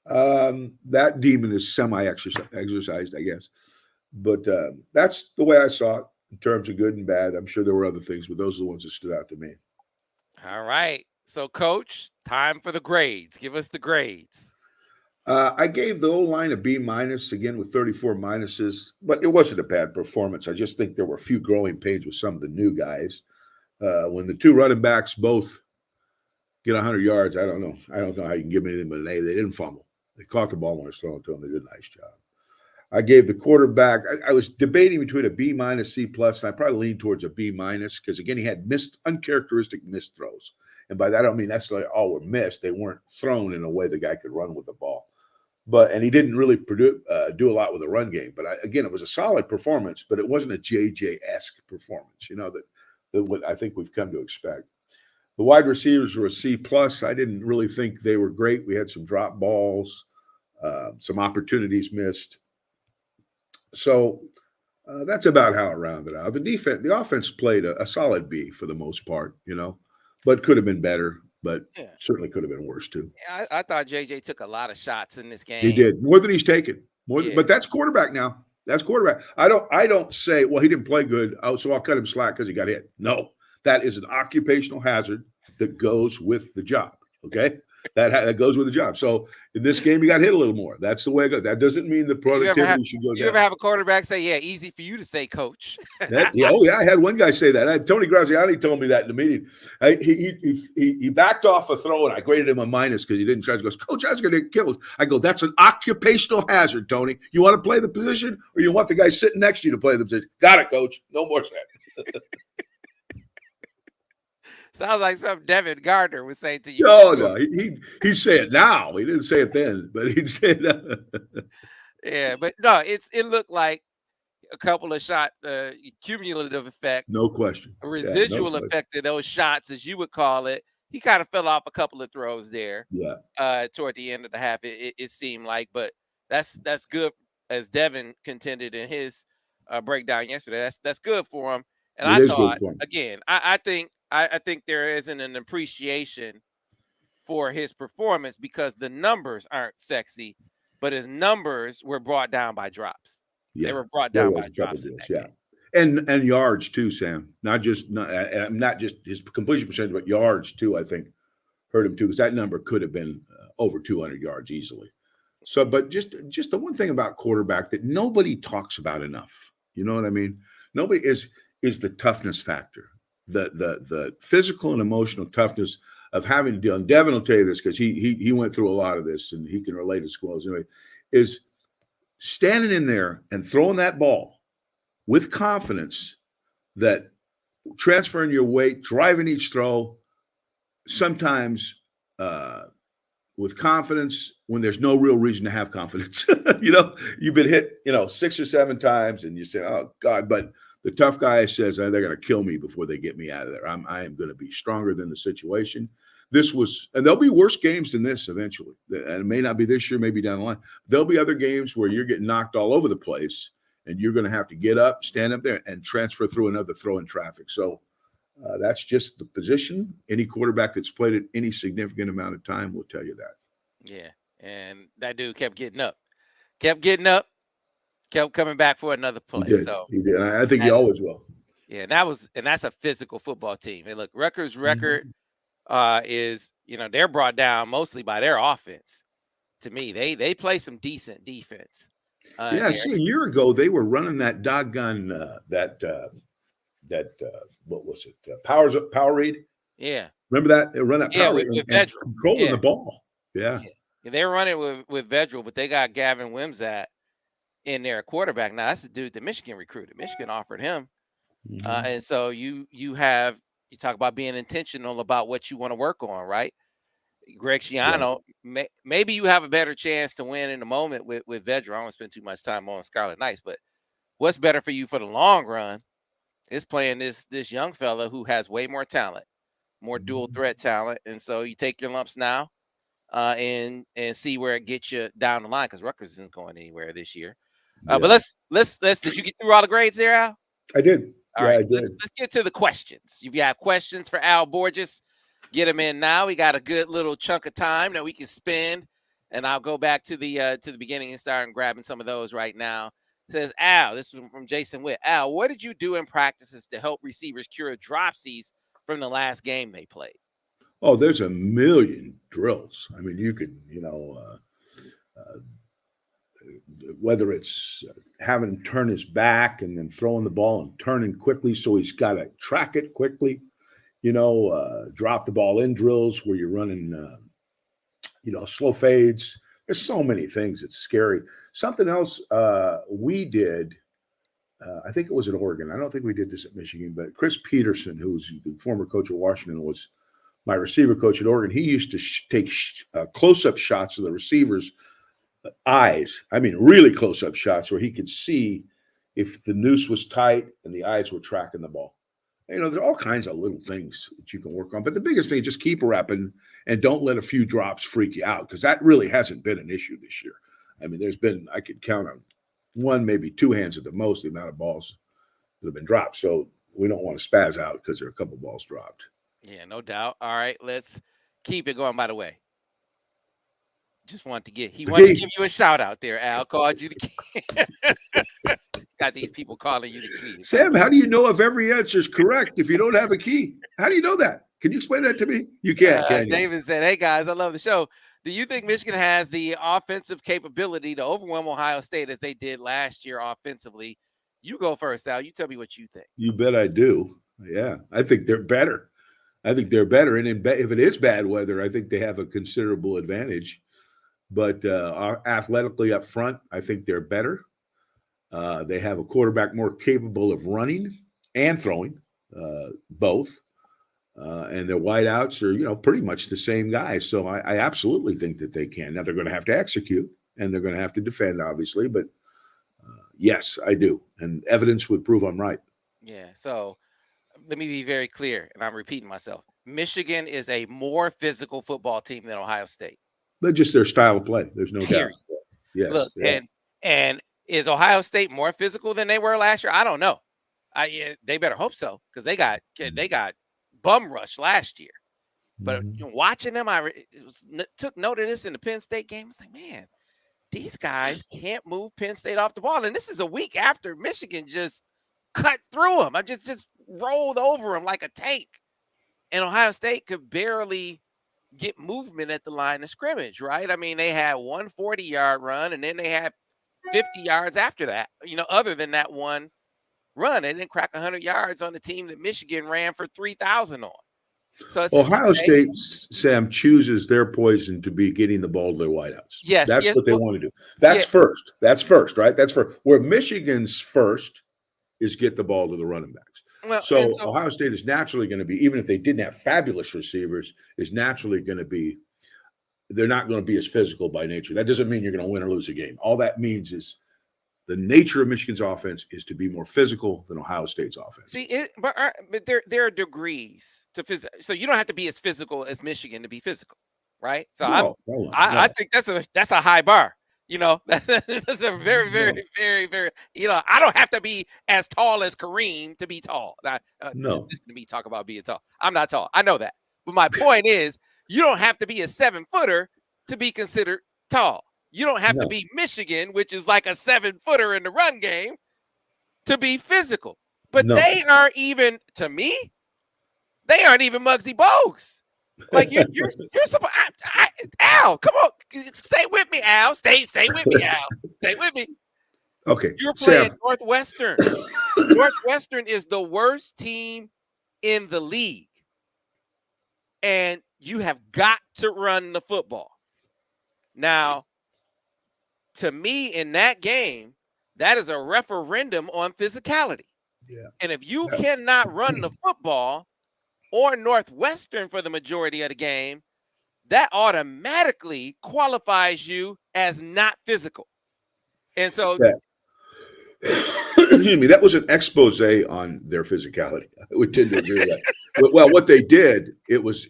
that demon is semi-exercised, I guess. But that's the way I saw it in terms of good and bad. I'm sure there were other things, but those are the ones that stood out to me. All right. So, Coach, time for the grades. Give us the grades. I gave the O-line a B minus, again with 34 minuses, but it wasn't a bad performance. I just think there were a few growing pains with some of the new guys. When the 2 running backs both get 100 yards, I don't know how you can give them anything but an A. They didn't fumble. They caught the ball when it was thrown to them. They did a nice job. I gave the quarterback, I was debating between a B minus, C plus, and I probably leaned towards a B minus because, again, he had uncharacteristic missed throws. And by that, I don't mean necessarily all were missed. They weren't thrown in a way the guy could run with the ball. And he didn't really do a lot with the run game. But again, it was a solid performance, but it wasn't a JJ-esque performance, that what I think we've come to expect. The wide receivers were a C plus. I didn't really think they were great. We had some drop balls, some opportunities missed. So that's about how it rounded out. The offense played a solid B for the most part, but could have been better, but certainly could have been worse too. Yeah, I thought JJ took a lot of shots in this game. He did more than he's taken. But that's quarterback now. That's quarterback. I don't say, well, he didn't play good, so I'll cut him slack because he got hit. No, that is an occupational hazard that goes with the job. Okay, that goes with the job. So in this game, he got hit a little more. That's the way it goes. That doesn't mean the productivity should go down. You ever have a quarterback say, "Yeah, easy for you to say, Coach"? I had one guy say that. Tony Graziani told me that in the meeting. He backed off a throw, and I graded him a minus because he didn't try. He goes, "Coach, I was going to get killed." I go, "That's an occupational hazard, Tony. You want to play the position, or you want the guy sitting next to you to play the position?" Got it, Coach. No more said. Sounds like something Devin Gardner would say to you. No, he'd say it now. He didn't say it then, but he'd say it. Yeah, but no, it looked like a couple of shots, cumulative effect. No question. A residual effect of those shots, as you would call it. He kind of fell off a couple of throws there. Yeah. Toward the end of the half, it seemed like, but that's good, as Devin contended in his breakdown yesterday. That's good for him. And I thought, again, I think there isn't an appreciation for his performance because the numbers aren't sexy, but his numbers were brought down by drops. Yeah, they were brought down by drops. And yards too, Sam. Not just his completion percentage, but yards too. I think hurt him too, because that number could have been over 200 yards easily. So, but just the one thing about quarterback that nobody talks about enough. You know what I mean? Nobody is the toughness factor, the physical and emotional toughness of having to deal. And Devin will tell you this because he went through a lot of this and he can relate as well. Anyway, is standing in there and throwing that ball with confidence, that transferring your weight, driving each throw, sometimes with confidence when there's no real reason to have confidence. You've been hit, 6 or 7 times and you say, oh God, but the tough guy says, they're going to kill me before they get me out of there. I am going to be stronger than the situation. And there'll be worse games than this eventually. And it may not be this year, maybe down the line. There'll be other games where you're getting knocked all over the place and you're going to have to get up, stand up there, and transfer through another throw in traffic. So that's just the position. Any quarterback that's played it any significant amount of time will tell you that. Yeah. and that dude kept getting up, kept coming back for another He play. did. So He did. And I think he that's always will. yeah, and that's a physical football team. And look, Rutgers' record Mhm. is they're brought down mostly by their offense. To me, they play some decent defense in Yeah, there. see, a year ago they were running that doggone what was it? Power read. Yeah, Remember that? They run that yeah, power with read with and Vedral. controlling Yeah, the ball. Yeah. yeah. They're running with Vedral, but they got Gavin Wimsatt in there, quarterback. Now that's the dude that Michigan recruited. Michigan offered him, Mhm. and so you talk about being intentional about what you want to work on, right? Greg Yeah. Schiano, maybe you have a better chance to win in the moment with Vedra. I don't want to spend too much time on Scarlet Knights, but what's better for you for the long run is playing this young fella who has way more talent, more dual Mhm. threat talent, and so you take your lumps now, and see where it gets you down the line because Rutgers isn't going anywhere this year. But Yeah. let's. Did you get through all the grades there, Al? I did. All Yeah, right, I let's did. let's get to the questions. If you have questions for Al Borges, get them in now. We got a good little chunk of time that we can spend, and I'll go back to the beginning and start grabbing some of those right now. It says Al, this is from Jason Witt. Al, what did you do in practices to help receivers cure dropsies from the last game they played? Oh, there's a million drills. I mean, you could, uh, whether it's having him turn his back and then throwing the ball and turning quickly so he's got to track it quickly, drop the ball in drills where you're running, slow fades. There's so many things. It's scary. Something else we did, I think it was at Oregon. I don't think we did this at Michigan, but Chris Peterson, who's the former coach of Washington, was my receiver coach at Oregon. He used to take close-up shots of the receivers' eyes. I mean, really close-up shots where he could see if the noose was tight and the eyes were tracking the ball. There are all kinds of little things that you can work on. But the biggest thing is just keep repping and don't let a few drops freak you out because that really hasn't been an issue this year. I mean, I could count on one, maybe two hands at the most, the amount of balls that have been dropped. So we don't want to spaz out because there are a couple balls dropped. Yeah, no doubt. All right, let's keep it going. By the way, he wanted to Okay, give you a shout out there. Al called you the king. Got these people calling you the key. So Sam, how do you know if every answer is correct if you don't have a key? How do you know that? Can you explain that to me? You can't, can you? David said, "Hey guys, I love the show. Do you think Michigan has the offensive capability to overwhelm Ohio State as they did last year offensively?" You go first, Al. You tell me what you think. You bet I do. Yeah, I think they're better. I think they're better. And if it is bad weather, I think they have a considerable advantage. But athletically up front, I think they're better. They have a quarterback more capable of running and throwing, both. And their wideouts are, pretty much the same guys. So I absolutely think that they can. Now they're going to have to execute and they're going to have to defend, obviously. But yes, I do. And evidence would prove I'm right. Yeah. So let me be very clear, and I'm repeating myself. Michigan is a more physical football team than Ohio State. But just their style of play. There's no doubt. Period. Yes. Look, Yeah. and is Ohio State more physical than they were last year? I don't know. They better hope so because they got bum rush last year. But Mm-hmm. watching them, took note of this in the Penn State game. It's like, man, these guys can't move Penn State off the ball, and this is a week after Michigan just cut through them. I just rolled over them like a tank, and Ohio State could barely get movement at the line of scrimmage. Right? I mean, they had 140-yard run, and then they had 50 yards after that. Other than that one run, they didn't crack 100 yards on the team that Michigan ran for 3,000 on. So it's like, Ohio okay, State, Sam, chooses their poison to be getting the ball to their wideouts. yes, That's yes, what they well, want to do. yeah. That's first. That's first, right? That's first. Where Michigan's first is get the ball to the running backs. Well, and So so Ohio State is naturally going to be, even if they didn't have fabulous receivers, is naturally going to be, they're not going to be as physical by nature. That doesn't mean you're going to win or lose a game. All that means is the nature of Michigan's offense is to be more physical than Ohio State's offense. but there are degrees to physical. So you don't have to be as physical as Michigan to be physical, right? So No, I no. think that's a high bar. That's a very, very, No. very, very. I don't have to be as tall as Kareem to be tall. Now, No. listen to me talk about being tall. I'm not tall. I know that. But my point is, you don't have to be a 7-footer to be considered tall. You don't have to No, be Michigan, which is like a 7-footer in the run game, to be physical. But no. they aren't even, to me, they aren't even Muggsy Bogues. Like you're supposed. Al, come on, stay with me, Al. Stay with me, Al. Stay with me. Okay, You're playing Sam. Northwestern. Northwestern is the worst team in the league, and you have got to run the football. Now, to me, in that game, that is a referendum on physicality. Yeah. And if you cannot run the football, or Northwestern for the majority of the game, that automatically qualifies you as not physical. And so, Yeah. Excuse me, that was an expose on their physicality. I would tend to agree with that. Well, what they did, it was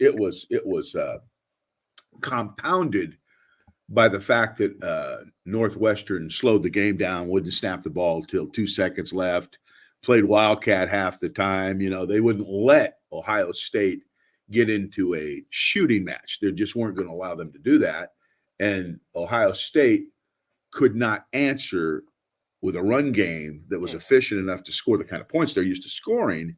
compounded by the fact that Northwestern slowed the game down, wouldn't snap the ball till 2 seconds left, played Wildcat half the time. You know, they wouldn't let Ohio State get into a shooting match. They just weren't going to allow them to do that. And Ohio State could not answer with a run game that was efficient enough to score the kind of points they're used to scoring,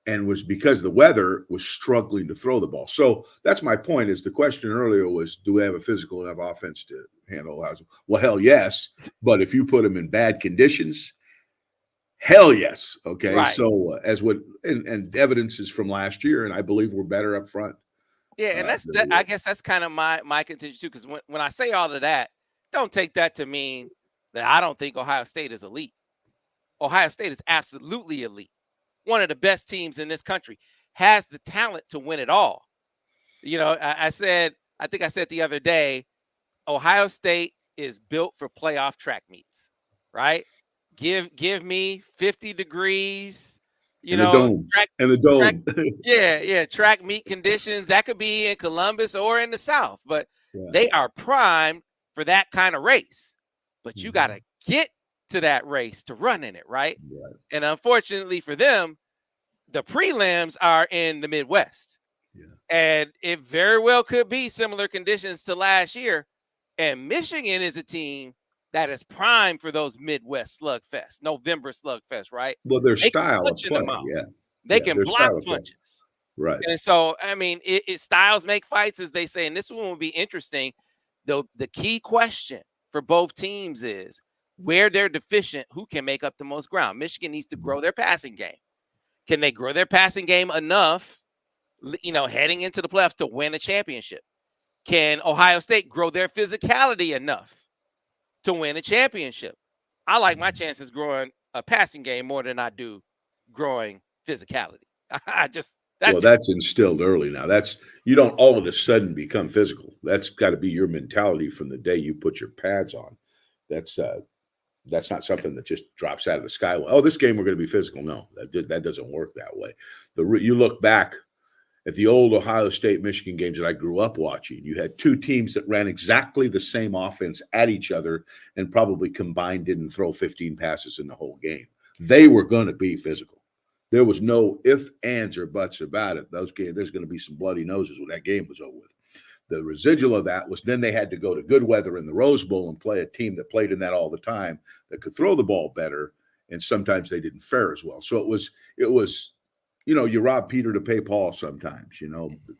and was because the weather was struggling to throw the ball. So that's my point. Is the question earlier was, do we have a physical enough offense to handle Ohio? Well, hell yes. But if you put them in bad conditions, hell yes. Okay. right. So as what and evidence is from last year, and I believe we're better up front. Yeah, and that's that. I guess that's kind of my contention too. Because when I say all of that, don't take that to mean that I don't think Ohio State is elite. Ohio State is absolutely elite. One of the best teams in this country, has the talent to win it all. You know, I think I said the other day, Ohio State is built for playoff track meets, right? Give me 50 degrees, you And the know, dome. track, And the track, dome. yeah, track meet conditions. That could be in Columbus or in the South, but Yeah. they are primed for that kind of race. But you got to get to that race to run in it, right? And unfortunately for them, the prelims are in the Midwest. Yeah. And it very well could be similar conditions to last year. And Michigan is a team that is primed for those Midwest slugfest, November slugfest, right? Well, their They can style of punch in the play. mouth. Yeah. They can Their block style of play. punches. Right. And so, I mean, it styles make fights, as they say. And this one will be interesting. Though the key question for both teams is where they're deficient, who can make up the most ground. Michigan needs to grow their passing game. Can they grow their passing game enough, heading into the playoffs to win a championship? Can Ohio State grow their physicality enough to win a championship? I like my chances growing a passing game more than I do growing physicality. That's instilled early now. You don't all of a sudden become physical. That's got to be your mentality from the day you put your pads on. That's not something that just drops out of the sky. Oh, this game we're going to be physical. No, that doesn't work that way. You look back at the old Ohio State Michigan games that I grew up watching. You had two teams that ran exactly the same offense at each other and probably combined didn't throw 15 passes in the whole game. They were going to be physical. There was no ifs, ands, or buts about it. There's going to be some bloody noses when that game was over with. The residual of that was then they had to go to good weather in the Rose Bowl and play a team that played in that all the time, that could throw the ball better, and sometimes they didn't fare as well. So it was, you rob Peter to pay Paul sometimes,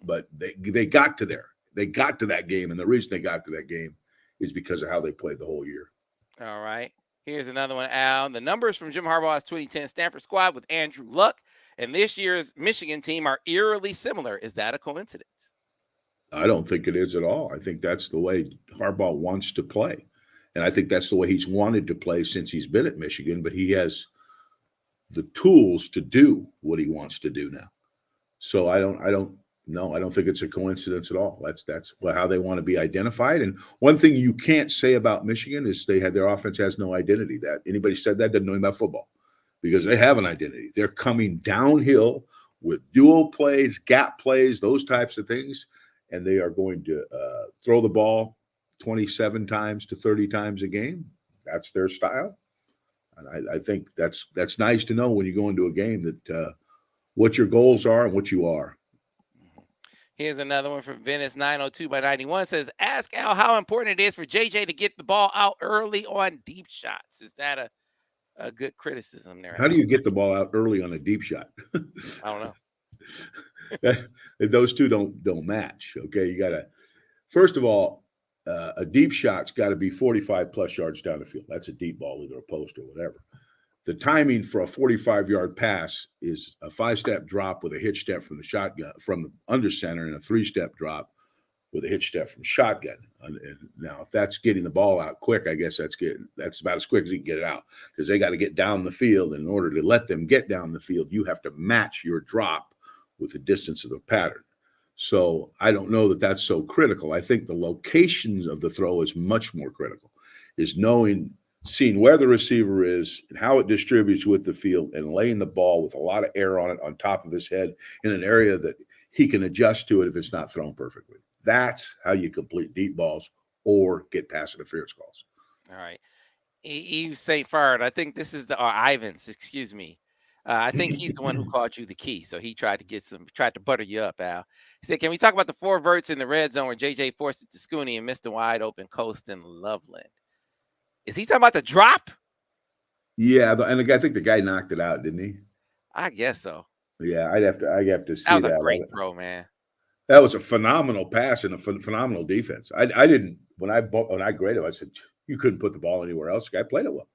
but they got to there. They got to that game, and the reason they got to that game is because of how they played the whole year. All right. Here's another one, Al. The numbers from Jim Harbaugh's 2010 Stanford squad with Andrew Luck and this year's Michigan team are eerily similar. Is that a coincidence? I don't think it is at all. I think that's the way Harbaugh wants to play. And I think that's the way he's wanted to play since he's been at Michigan, but he has the tools to do what he wants to do now. So I don't think it's a coincidence at all. That's how they want to be identified. And one thing you can't say about Michigan is their offense has no identity. That anybody said that doesn't know about football, because they have an identity. They're coming downhill with dual plays, gap plays, those types of things, and they are going to throw the ball 27 times to 30 times a game. That's their style. And I think that's nice to know when you go into a game that what your goals are and what you are. Here's another one from Venice 902 by 91 says, ask Al how important it is for JJ to get the ball out early on deep shots. Is that a good criticism there, How do Al? you get the ball out early on a deep shot? I don't know. Those two don't match. Okay, you got to first of all, a deep shot's got to be 45 plus yards down the field. That's a deep ball, either a post or whatever. The timing for a 45-yard pass is a 5-step drop with a hitch step from the shotgun from the under center, and a 3-step drop with a hitch step from shotgun. And now, if that's getting the ball out quick, I guess that's about as quick as you can get it out, because they got to get down the field. And in order to let them get down the field, you have to match your drop with the distance of the pattern. So I don't know that that's so critical. I think the locations of the throw is much more critical, is seeing where the receiver is and how it distributes with the field, and laying the ball with a lot of air on it on top of his head in an area that he can adjust to it if it's not thrown perfectly. That's how you complete deep balls or get pass interference calls. All right. Eve St. Fard, I think this is Ivans, excuse me. I think he's the one who called you the key. So he tried to butter you up, Al. He said, can we talk about the 4 verts in the red zone where JJ forced it to Scooney and missed a wide open Coast and Loveland? Is he talking about the drop? Yeah, and I think the guy knocked it out, didn't he? I guess so. Yeah, I'd have to see That was that. a great throw, man. That was a phenomenal pass and a phenomenal defense. I didn't when I graded him, I said you couldn't put the ball anywhere else. The guy played it well.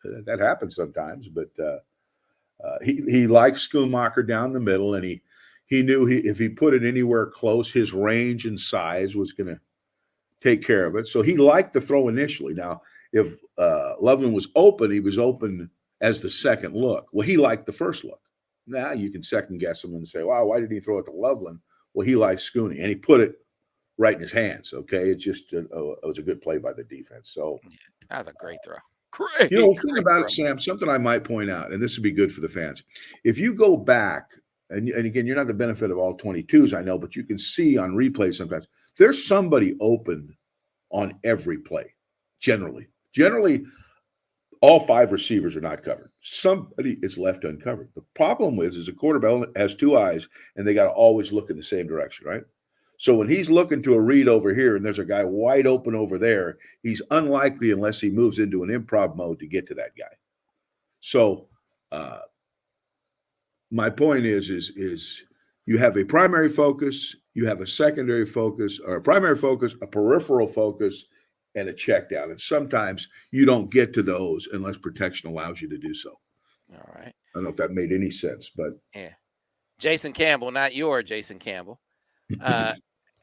That happens sometimes, but he liked Schumacher down the middle, and he knew if he put it anywhere close, his range and size was going to take care of it. So he liked the throw initially. Now, if Loveland was open, he was open as the second look. Well, he liked the first look. Now you can second guess him and say, wow, why did he throw it to Loveland? Well, he likes Scooney, and he put it right in his hands. Okay, it was a good play by the defense. So that was a great throw. Great. The thing about it, Sam, something I might point out, and this would be good for the fans. If you go back, and again, you're not the benefit of all 22s, I know, but you can see on replay sometimes there's somebody open on every play. Generally, all 5 receivers are not covered. Somebody is left uncovered. The problem is a quarterback has 2 eyes, and they got to always look in the same direction, right? So when he's looking to a read over here and there's a guy wide open over there, he's unlikely, unless he moves into an improv mode, to get to that guy. So my point is you have a primary focus, you have a secondary focus, or a primary focus, a peripheral focus, and a check down. And sometimes you don't get to those unless protection allows you to do so. All right. I don't know if that made any sense, but yeah. Jason Campbell, not your Jason Campbell.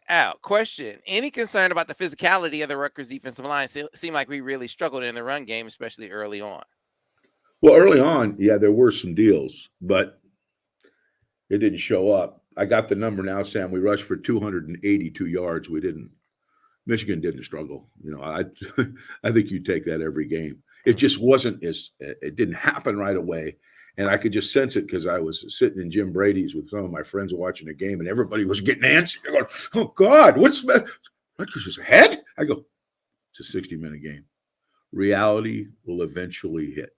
Al, question. Any concern about the physicality of the Rutgers defensive line? Seemed like we really struggled in the run game, especially early on. Well, early on, yeah, there were some deals, but it didn't show up. I got the number now, Sam. We rushed for 282 yards. Michigan didn't struggle. I think you take that every game. It just wasn't it didn't happen right away. And I could just sense it because I was sitting in Jim Brady's with some of my friends watching the game, and everybody was getting antsy. They're going, oh, God, what's that? Rutgers is ahead? I go, it's a 60-minute game. Reality will eventually hit.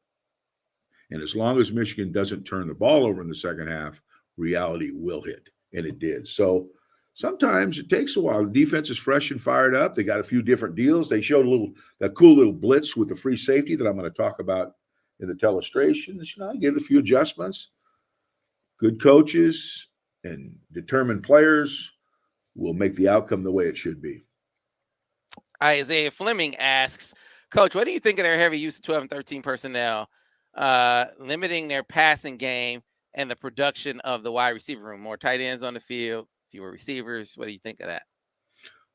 And as long as Michigan doesn't turn the ball over in the second half, reality will hit. And it did. So sometimes it takes a while. The defense is fresh and fired up. They got a few different deals. They showed that cool little blitz with the free safety that I'm going to talk about in the telestrations. Give a few adjustments. Good coaches and determined players will make the outcome the way it should be. Isaiah Fleming asks, Coach, what do you think of their heavy use of 12 and 13 personnel, limiting their passing game and the production of the wide receiver room? More tight ends on the field, fewer receivers. What do you think of that?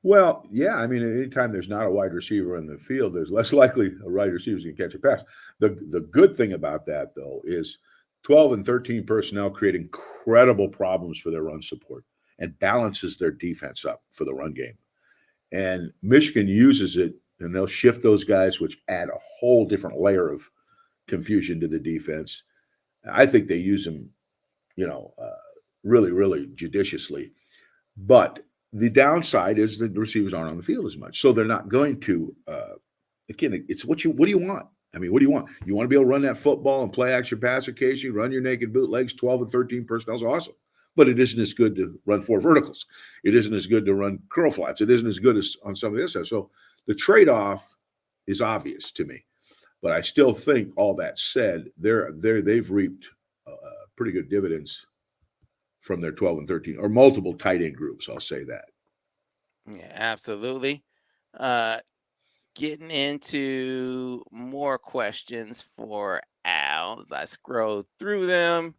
Well, yeah, anytime there's not a wide receiver in the field, there's less likely a wide receiver can catch a pass. The good thing about that, though, is 12 and 13 personnel create incredible problems for their run support and balances their defense up for the run game. And Michigan uses it, and they'll shift those guys, which add a whole different layer of confusion to the defense. I think they use them, really, really judiciously. But the downside is that the receivers aren't on the field as much. So they're not going to, again, it's what do you want? What do you want? You want to be able to run that football and play action pass occasionally, run your naked bootlegs, 12 and 13 personnel is awesome. but it isn't as good to run four verticals. It isn't as good to run curl flats. It isn't as good as on some of the other stuff. So the trade-off is obvious to me. But I still think, all that said, they've reaped pretty good dividends from their 12 and 13 or multiple tight end groups. I'll say that. Yeah, absolutely. Uh, Getting into more questions for Al as I scroll through them.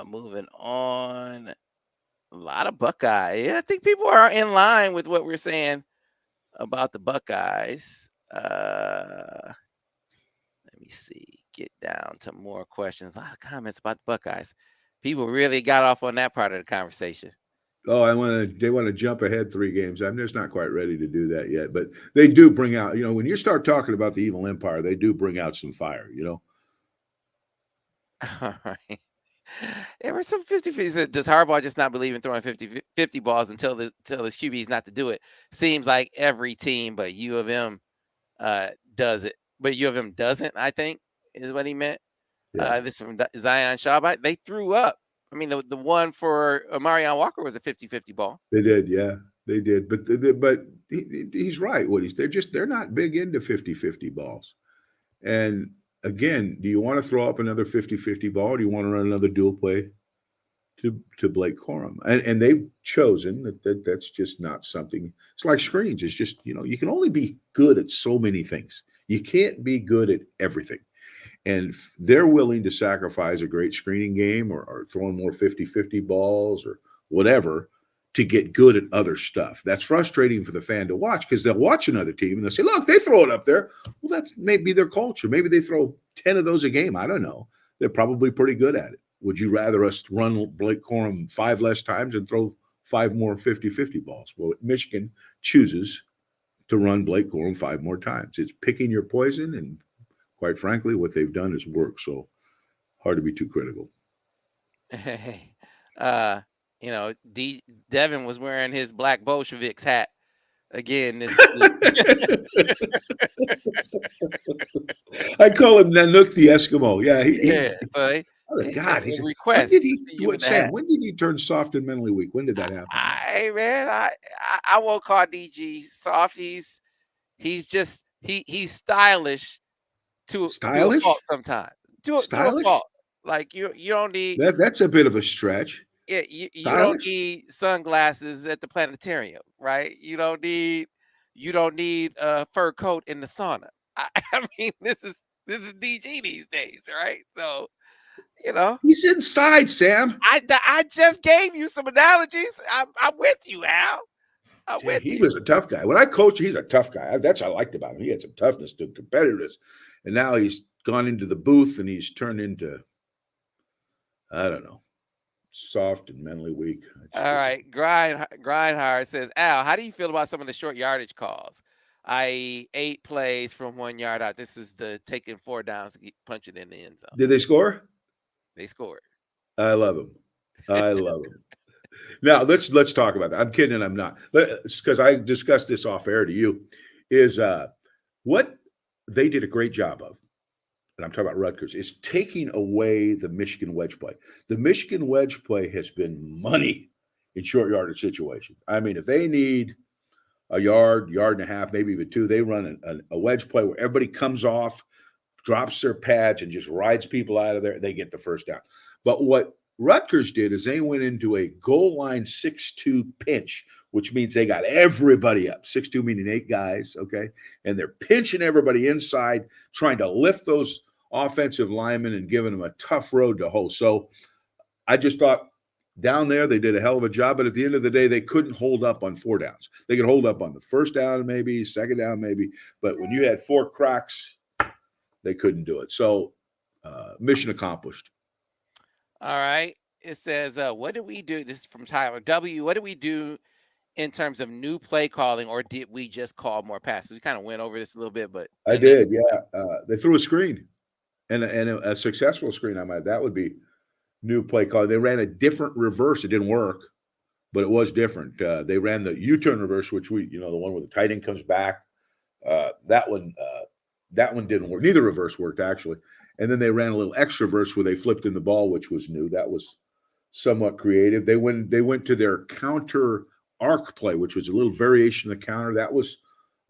Moving on. A lot of Buckeye. Yeah, I think people are in line with what we're saying about the Buckeyes. Let me see. Get down to more questions. A lot of comments about the Buckeyes. People really got off on that part of the conversation. Oh, they want to jump ahead 3 games. I'm just not quite ready to do that yet. But they do bring out, when you start talking about the evil empire, they do bring out some fire, All right. There were some 50-50 said, does Harbaugh just not believe in throwing 50 balls until his QB is not to do it? Seems like every team but U of M does it. But U of M doesn't, I think, is what he meant. Yeah. This is from Zion Shaw. They threw up. I mean, the one for Marion Walker was a 50-50 ball. They did, yeah. They did. But he's right. They're not big into 50-50 balls. And again, do you want to throw up another 50-50 ball, or do you want to run another dual play to Blake Corum? And they've chosen that's just not something. It's like screens. It's just, you can only be good at so many things. You can't be good at everything. And they're willing to sacrifice a great screening game or throwing more 50-50 balls or whatever to get good at other stuff. That's frustrating for the fan to watch, because they'll watch another team and they'll say, look, they throw it up there. Well, that's maybe their culture. Maybe they throw 10 of those a game. I don't know. They're probably pretty good at it. Would you rather us run Blake Corum 5 less times and throw 5 more 50-50 balls? Well, Michigan chooses to run Blake Corum 5 more times. It's picking your poison, and quite frankly, what they've done is work. So hard to be too critical. Hey, Devin was wearing his black Bolsheviks hat again. This I call him Nanook the Eskimo. Yeah, yeah. God, he's he's a when request did to he? see you in the Sam, hat. when did he turn soft and mentally weak? When did that happen? Hey man, I won't call DG soft. He's just he's stylish to a fault Stylish? sometimes. To a Stylish? fault. Like you don't need That's a bit of a stretch. you don't Stylish? need sunglasses at the planetarium, right? You don't need a fur coat in the sauna. I mean, this is DG these days, right? So, you know, He's inside, Sam. I just gave you some analogies. I'm with you, Al. I'm Yeah, with he you. was a tough guy. When I coached, he's a tough guy. That's what I liked about him. He had some toughness to competitiveness. And now he's gone into the booth and he's turned into, I don't know, soft and mentally weak. All right, Grindhard says, Al, how do you feel about some of the short yardage calls? I 8 plays from 1 yard out. This is the taking 4 downs, punching in the end zone. Did they score? They scored. I love him. I love him. Now let's talk about that. I'm kidding and I'm not. Because I discussed this off air to you, is what they did a great job of, and I'm talking about Rutgers, is taking away the Michigan wedge play. The Michigan wedge play has been money in short yardage situations. I mean, if they need a yard and a half, maybe even 2, they run a wedge play where everybody comes off, drops their pads, and just rides people out of there. They get the first down. But what Rutgers did is they went into a goal line 6-2 pinch, which means they got everybody up. 6-2 meaning 8 guys, okay? And they're pinching everybody inside, trying to lift those offensive linemen and giving them a tough road to hoe. So I just thought down there they did a hell of a job, but at the end of the day, they couldn't hold up on 4 downs. They could hold up on the first down maybe, second down maybe, but when you had 4 cracks, they couldn't do it. So mission accomplished. All right. It says, what did we do? This is from Tyler W. What did we do in terms of new play calling, or did we just call more passes? We kind of went over this a little bit, but I did, yeah. They threw a screen and a successful screen. That would be new play calling. They ran a different reverse. It didn't work, but it was different. They ran the U-turn reverse, which the one where the tight end comes back. That one didn't work. Neither reverse worked actually. And then they ran a little extra verse where they flipped in the ball, which was new. That was somewhat creative. They went to their counter arc play, which was a little variation of the counter. That was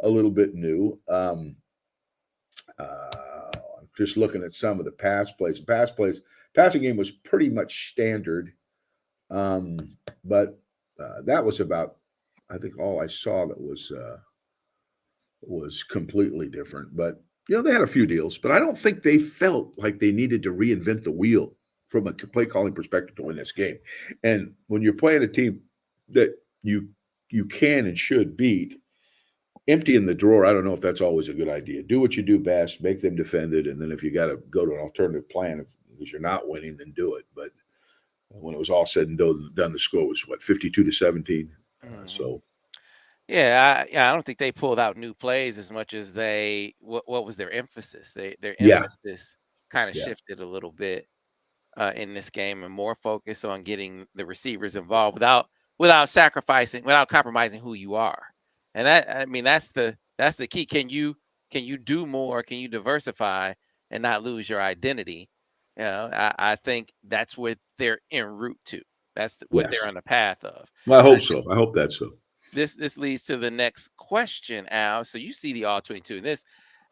a little bit new. I'm just looking at some of the passing game was pretty much standard, um, but that was about, I think, all I saw that was completely different. But they had a few deals, but I don't think they felt like they needed to reinvent the wheel from a play calling perspective to win this game. And when you're playing a team that you can and should beat, emptying the drawer, I don't know if that's always a good idea. Do what you do best, make them defend it, and then if you got to go to an alternative plan because you're not winning, then do it. But when it was all said and done, the score was what, 52-17. Mhm. So Yeah, I don't think they pulled out new plays as much as what was their emphasis? Their yeah, emphasis kind of yeah, shifted a little bit in this game, and more focus on getting the receivers involved without compromising who you are. And that's the key. Can you do more? Can you diversify and not lose your identity? I think that's what they're en route to. That's what yes. they're on the path of. Well, I So hope so. I hope that's so. this leads to the next question, Al. So you see the all 22. And this,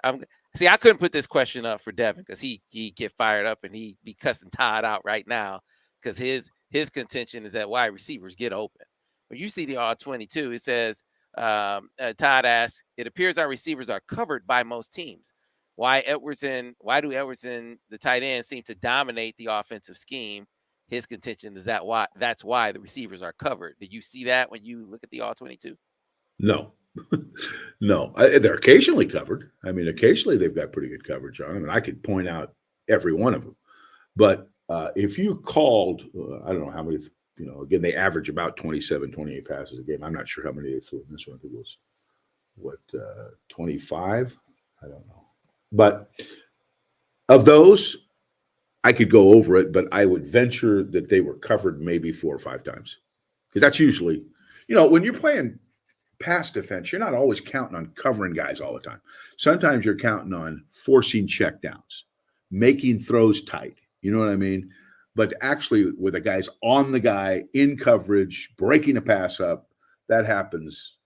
um, see, I couldn't put this question up for Devin because he get fired up and he be cussing Todd out right now because his contention is that wide receivers get open. When you see the all 22, it says Todd asks, it appears our receivers are covered by most teams. Why do Edwards and the tight end seem to dominate the offensive scheme? His contention is that's why the receivers are covered. Did you see that when you look at the all 22? No, no. They're occasionally covered. I mean, occasionally they've got pretty good coverage on them, and I could point out every one of them. But if you called, I don't know how many, again, they average about 27, 28 passes a game. I'm not sure how many they threw in this one. I think it was, 25? I don't know. But of those, I could go over it, but I would venture that they were covered maybe 4 or 5 times. Because that's usually, when you're playing pass defense, you're not always counting on covering guys all the time. Sometimes you're counting on forcing checkdowns, making throws tight. You know what I mean? But actually, with the guys on the guy in coverage, breaking a pass up, that happens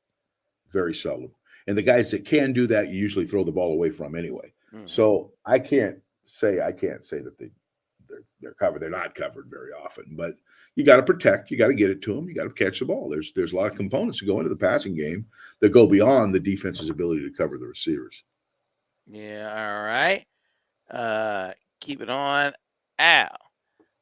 very seldom. And the guys that can do that, you usually throw the ball away from anyway. Hmm. So I can't say that they're covered. They're not covered very often, but you got to protect. You got to get it to them. You got to catch the ball. There's a lot of components that go into the passing game that go beyond the defense's ability to cover the receivers. Yeah, all right. Uh, keep it on. Al,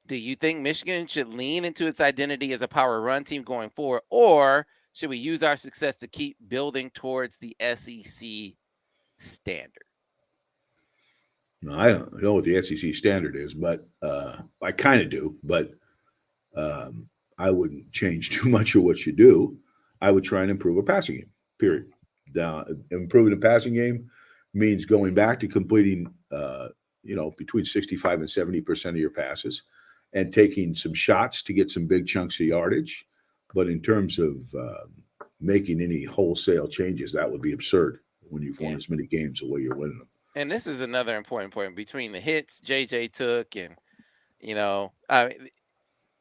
do you think Michigan should lean into its identity as a power run team going forward, or should we use our success to keep building towards the SEC standard? Now, I don't know what the SEC standard is, but I kind of do. But um, I wouldn't change too much of what you do. I would try and improve a passing game. Period. Improving a passing game means going back to completing, between 65 and 70% of your passes, and taking some shots to get some big chunks of yardage. But in terms of making any wholesale changes, that would be absurd when you've won Yeah. as many games the way you're winning them. And this is another important point between the hits JJ took and I mean,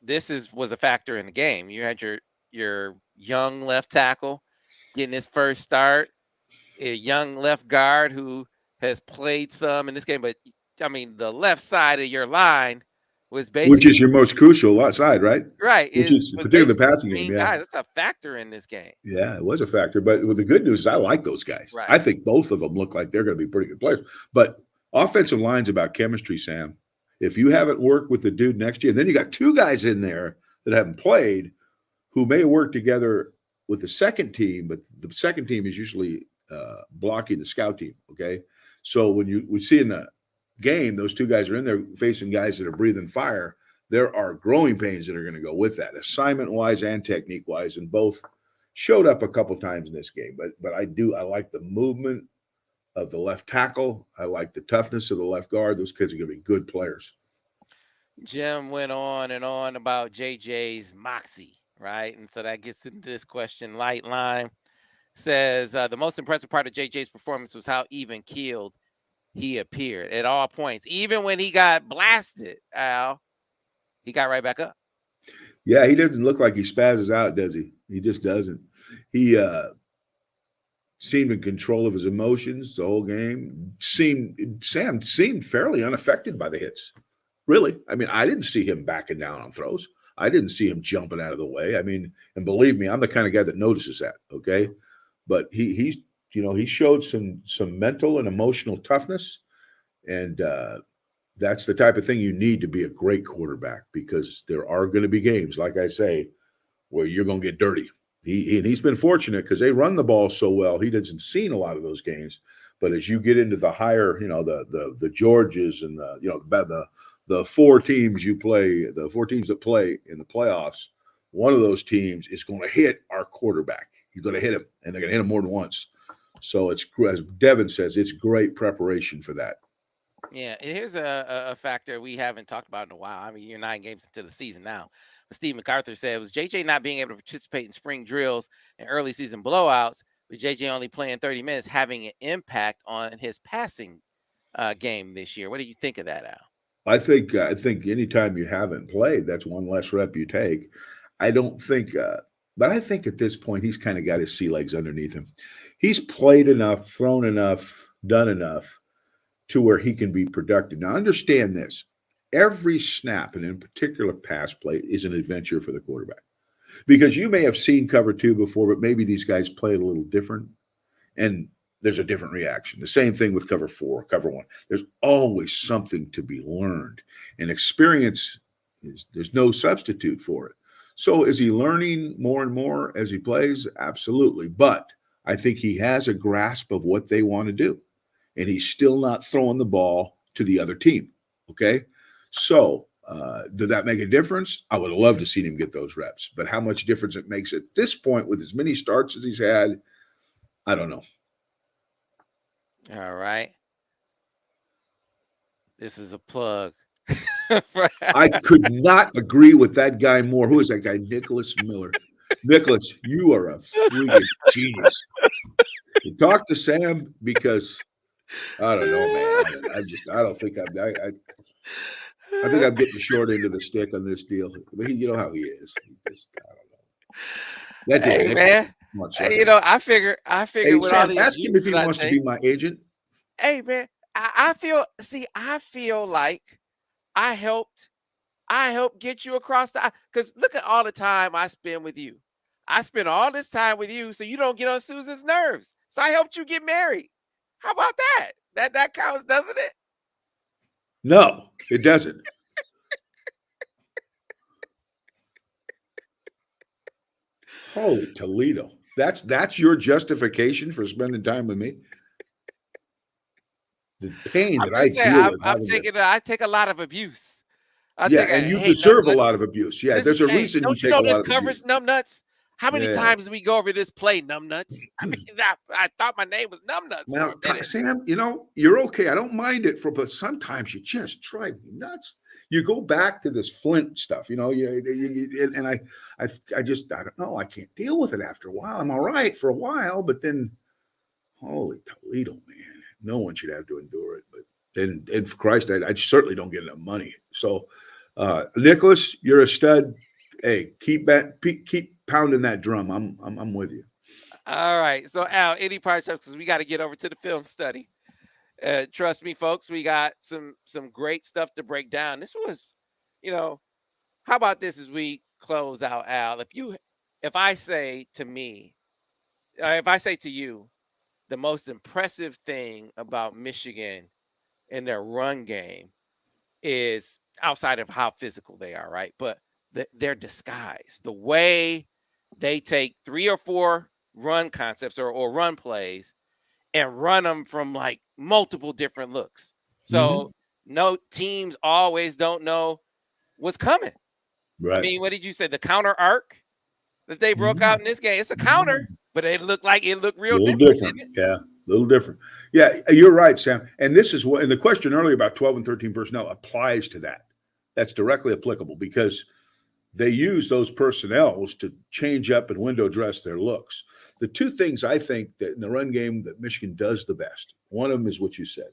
this was a factor in the game. You had your young left tackle getting his first start, a young left guard who has played some in this game, but I mean the left side of your line was Which is basically your most crucial side, right? right Which is is was particularly the basically passing game. green Yeah. guy. That's a factor in this game. Yeah, it was a factor. But with the good news is I like those guys. I Right. think both of them look like they're going to be pretty good players. But offensive line's about chemistry, Sam. If you haven't worked with the dude next year, and then you got two guys in there that haven't played who may work together with the second team, but the second team is usually blocking the scout team. Okay. So when we see in the game, those two guys are in there facing guys that are breathing fire. There are growing pains that are going to go with that, assignment wise and technique wise, and both showed up a couple times in this game. But I like the movement of the left tackle. I like the toughness of the left guard. Those kids are going to be good players. Jim went on and on about JJ's moxie, right? And so that gets into this question. Light line says the most impressive part of JJ's performance was how even keeled he appeared at all points. Even when he got blasted, Al, he got right back up. Yeah, he doesn't look like he spazzes out, does he? He just doesn't. He seemed in control of his emotions the whole game. Sam seemed fairly unaffected by the hits. Really, I mean, I didn't see him backing down on throws. I didn't see him jumping out of the way. I mean, and believe me, I'm the kind of guy that notices that. Okay, but he showed some mental and emotional toughness, and that's the type of thing you need to be a great quarterback because there are going to be games, like I say, where you're going to get dirty. He's been fortunate because they run the ball so well. He doesn't see a lot of those games, but as you get into the higher, the Georges and the four teams you play, the four teams that play in the playoffs, one of those teams is going to hit our quarterback. He's going to hit him, and they're going to hit him more than once. So it's, as Devin says, it's great preparation for that. Yeah, and here's a factor we haven't talked about in a while. I mean, you're 9 games into the season now. But Steve McCarthy said it was JJ not being able to participate in spring drills and early season blowouts, with JJ only playing 30 minutes having an impact on his passing game this year. What do you think of that, Al? I think anytime you haven't played, that's one less rep you take. I don't think, but I think at this point he's kind of got his sea legs underneath him. He's played enough, thrown enough, done enough to where he can be productive. Now, understand this: every snap, and in particular pass play, is an adventure for the quarterback because you may have seen cover two before, but maybe these guys play it a little different. And there's a different reaction. The same thing with cover four, cover one. There's always something to be learned, and experience there's no substitute for it. So is he learning more and more as he plays? Absolutely. But I think he has a grasp of what they want to do, and he's still not throwing the ball to the other team. Okay. So did that make a difference? I would have loved to see him get those reps, but how much difference it makes at this point with as many starts as he's had, I don't know. All right. This is a plug. I could not agree with that guy more. Who is that guy? Nicholas Miller. Nicholas, you are a freaking genius. You talk to Sam because I don't know, man. I don't think I think I'm getting the short end of the stick on this deal. But you know how he is. I don't know. That dude, Hey Nicholas, man, much hey, like him. I figure Hey with all Sam, the ask him abuse if he that I wants to be take. my agent. Hey man, I feel like I helped get you across the, because look at all the time I spend with you. I spend all this time with you so you don't get on Susan's nerves. So I helped you get married. How about that? That counts, doesn't it? No, it doesn't. Holy Toledo. That's your justification for spending time with me? The pain I'm that I just saying deal with I'm having to. taking I take a lot of abuse. I Yeah, take a and you hey deserve a numbnuts. lot of abuse. Yeah, This there's is a hey, reason you don't you take know a this lot of abuse. coverage, numbnuts? How many Yeah. times did we go over this play, numbnuts? I mean, I thought my name was numbnuts for Now, a minute. Sam, you're okay. I don't mind it but sometimes you just drive me nuts. You go back to this Flint stuff, and I don't know. I can't deal with it after a while. I'm all right for a while, but then, holy Toledo, man, no one should have to endure it. But then, and for Christ, I certainly don't get enough money. So, Nicholas, you're a stud. Hey, keep pounding that drum. I'm with you. All right. So Al, any parts because we got to get over to the film study. Trust me, folks, we got some great stuff to break down. This was, you know, how about this as we close out, Al? If I say to me, if I say to you, the most impressive thing about Michigan in their run game is outside of how physical they are, right? But their disguise, the way they take 3 or 4 run concepts or run plays and run them from like multiple different looks. Mm-hmm. So no teams always don't know what's coming. I Right. mean, what did you say? The counter arc that they broke Mm-hmm. out in this game. It's a counter, but it looked A real little different, different. didn't it? Yeah. A little different. Yeah. You're right, Sam. And this is what, and the question earlier about 12 and 13 personnel applies to that. That's directly applicable because they use those personnels to change up and window dress their looks. The two things I think that in the run game that Michigan does the best, one of them is what you said,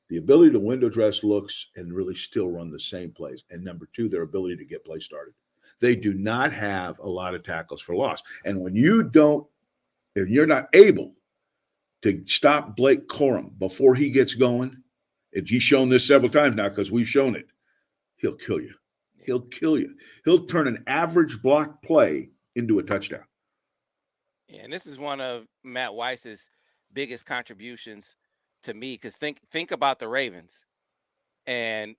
the ability to window dress looks and really still run the same plays. And number two, their ability to get play started. They do not have a lot of tackles for loss. And when if you're not able to stop Blake Corum before he gets going, and he's shown this several times now because we've shown it, he'll kill you. He'll kill you. He'll turn an average block play into a touchdown. Yeah, and this is one of Matt Weiss's biggest contributions to me, because think about the Ravens, and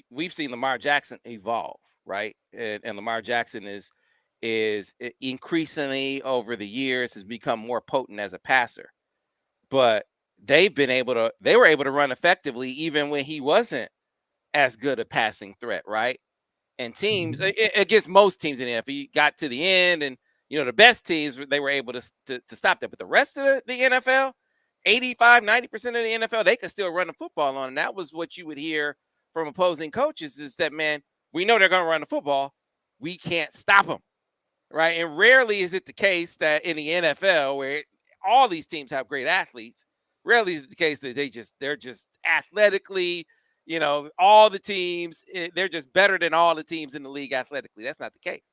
we've seen Lamar Jackson evolve, right? And Lamar Jackson is increasingly over the years has become more potent as a passer, but they were able to run effectively even when he wasn't as good a passing threat, right? And teams against most teams in the NFL, you got to the end, and the best teams, they were able to stop that. But the rest of the NFL, 85-90% of the NFL, they could still run the football on. And that was what you would hear from opposing coaches, is that, man, we know they're going to run the football, we can't stop them, right? And rarely is it the case that in the NFL, where all these teams have great athletes, rarely is it the case that they're just athletically, all the teams, they're just better than all the teams in the league athletically. That's not the case.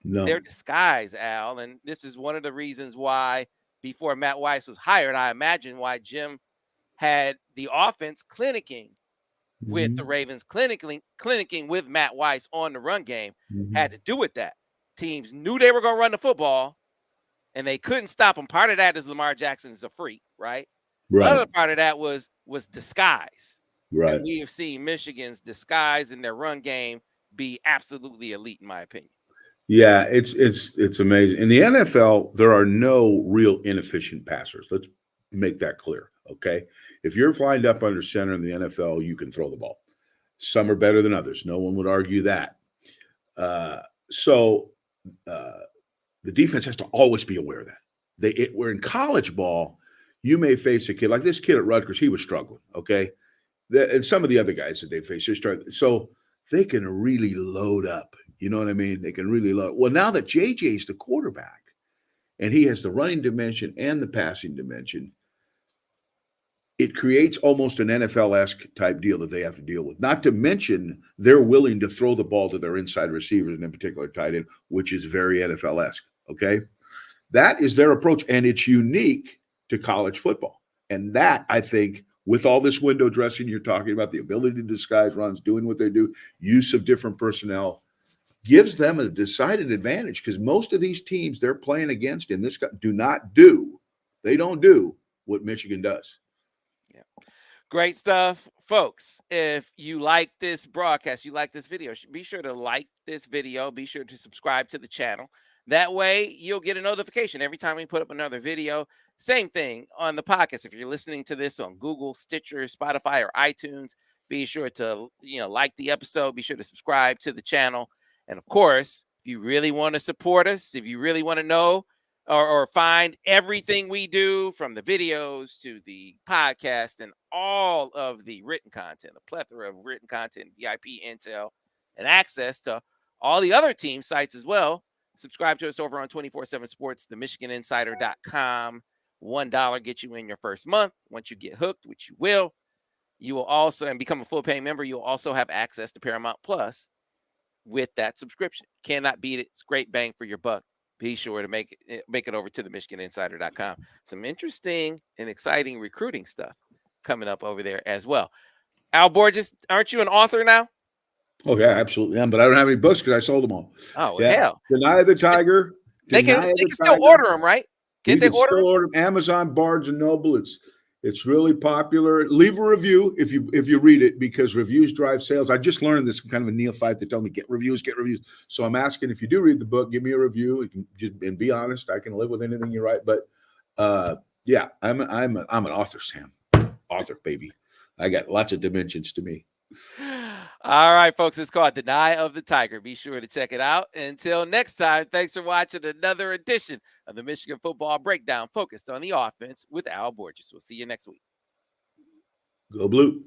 No. They're disguised, Al. And this is one of the reasons why, before Matt Weiss was hired, I imagine why Jim had the offense clinicking with the Ravens, clinicking with Matt Weiss on the run game, had to do with that. Teams knew they were going to run the football, and they couldn't stop them. Part of that is Lamar Jackson is a freak, right? Right. The other part of that was disguise. Right. And we have seen Michigan's disguise in their run game be absolutely elite, in my opinion. Yeah, it's amazing. In the NFL, there are no real inefficient passers. Let's make that clear, okay? If you're lined up under center in the NFL, you can throw the ball. Some are better than others. No one would argue that. So the defense has to always be aware of that. We're in college ball. You may face a kid like this kid at Rutgers. He was struggling, okay? And some of the other guys that they face are struggling. So they can really load up. You know what I mean? They can really load. Well, now that JJ is the quarterback and he has the running dimension and the passing dimension, it creates almost an NFL-esque type deal that they have to deal with. Not to mention, they're willing to throw the ball to their inside receivers, and in particular tight end, which is very NFL-esque, okay? That is their approach, and it's unique to college football. And that, I think, with all this window dressing you're talking about, the ability to disguise runs, doing what they do, use of different personnel, gives them a decided advantage, because most of these teams they're playing against in this they don't do what Michigan does. Yeah. Great stuff, folks. If you like this broadcast, you like this video, be sure to like this video. Be sure to subscribe to the channel. That way you'll get a notification every time we put up another video. Same thing on the podcast. If you're listening to this on Google, Stitcher, Spotify, or iTunes, be sure to like the episode. Be sure to subscribe to the channel. And of course, if you really want to support us, if you really want to know or find everything we do, from the videos to the podcast and all of the written content, a plethora of written content, VIP intel, and access to all the other team sites as well, subscribe to us over on 24/7 Sports, the MichiganInsider.com. $1 gets you in your first month. Once you get hooked, which you will also, and become a full paying member, you'll also have access to Paramount Plus with that subscription. Cannot beat it. It's great bang for your buck. Be sure to make it over to the MichiganInsider.com. Some interesting and exciting recruiting stuff coming up over there as well. Al Borges, aren't you an author now? Oh, yeah, absolutely. But I don't have any books because I sold them all. Oh, yeah. Hell. Deny the Tiger. They can still order them, right? You can still order them. Amazon, Barnes and Noble. It's really popular. Leave a review if you read it, because reviews drive sales. I just learned this, kind of a neophyte that told me get reviews. So I'm asking, if you do read the book, give me a review. You can and be honest. I can live with anything you write. But yeah, I'm an author, Sam. Author, baby. I got lots of dimensions to me. All right, folks, it's called Deny of the Tiger. Be sure to check it out. Until next time, thanks for watching another edition of the Michigan Football Breakdown, focused on the offense with Al Borges. We'll see you next week. Go Blue.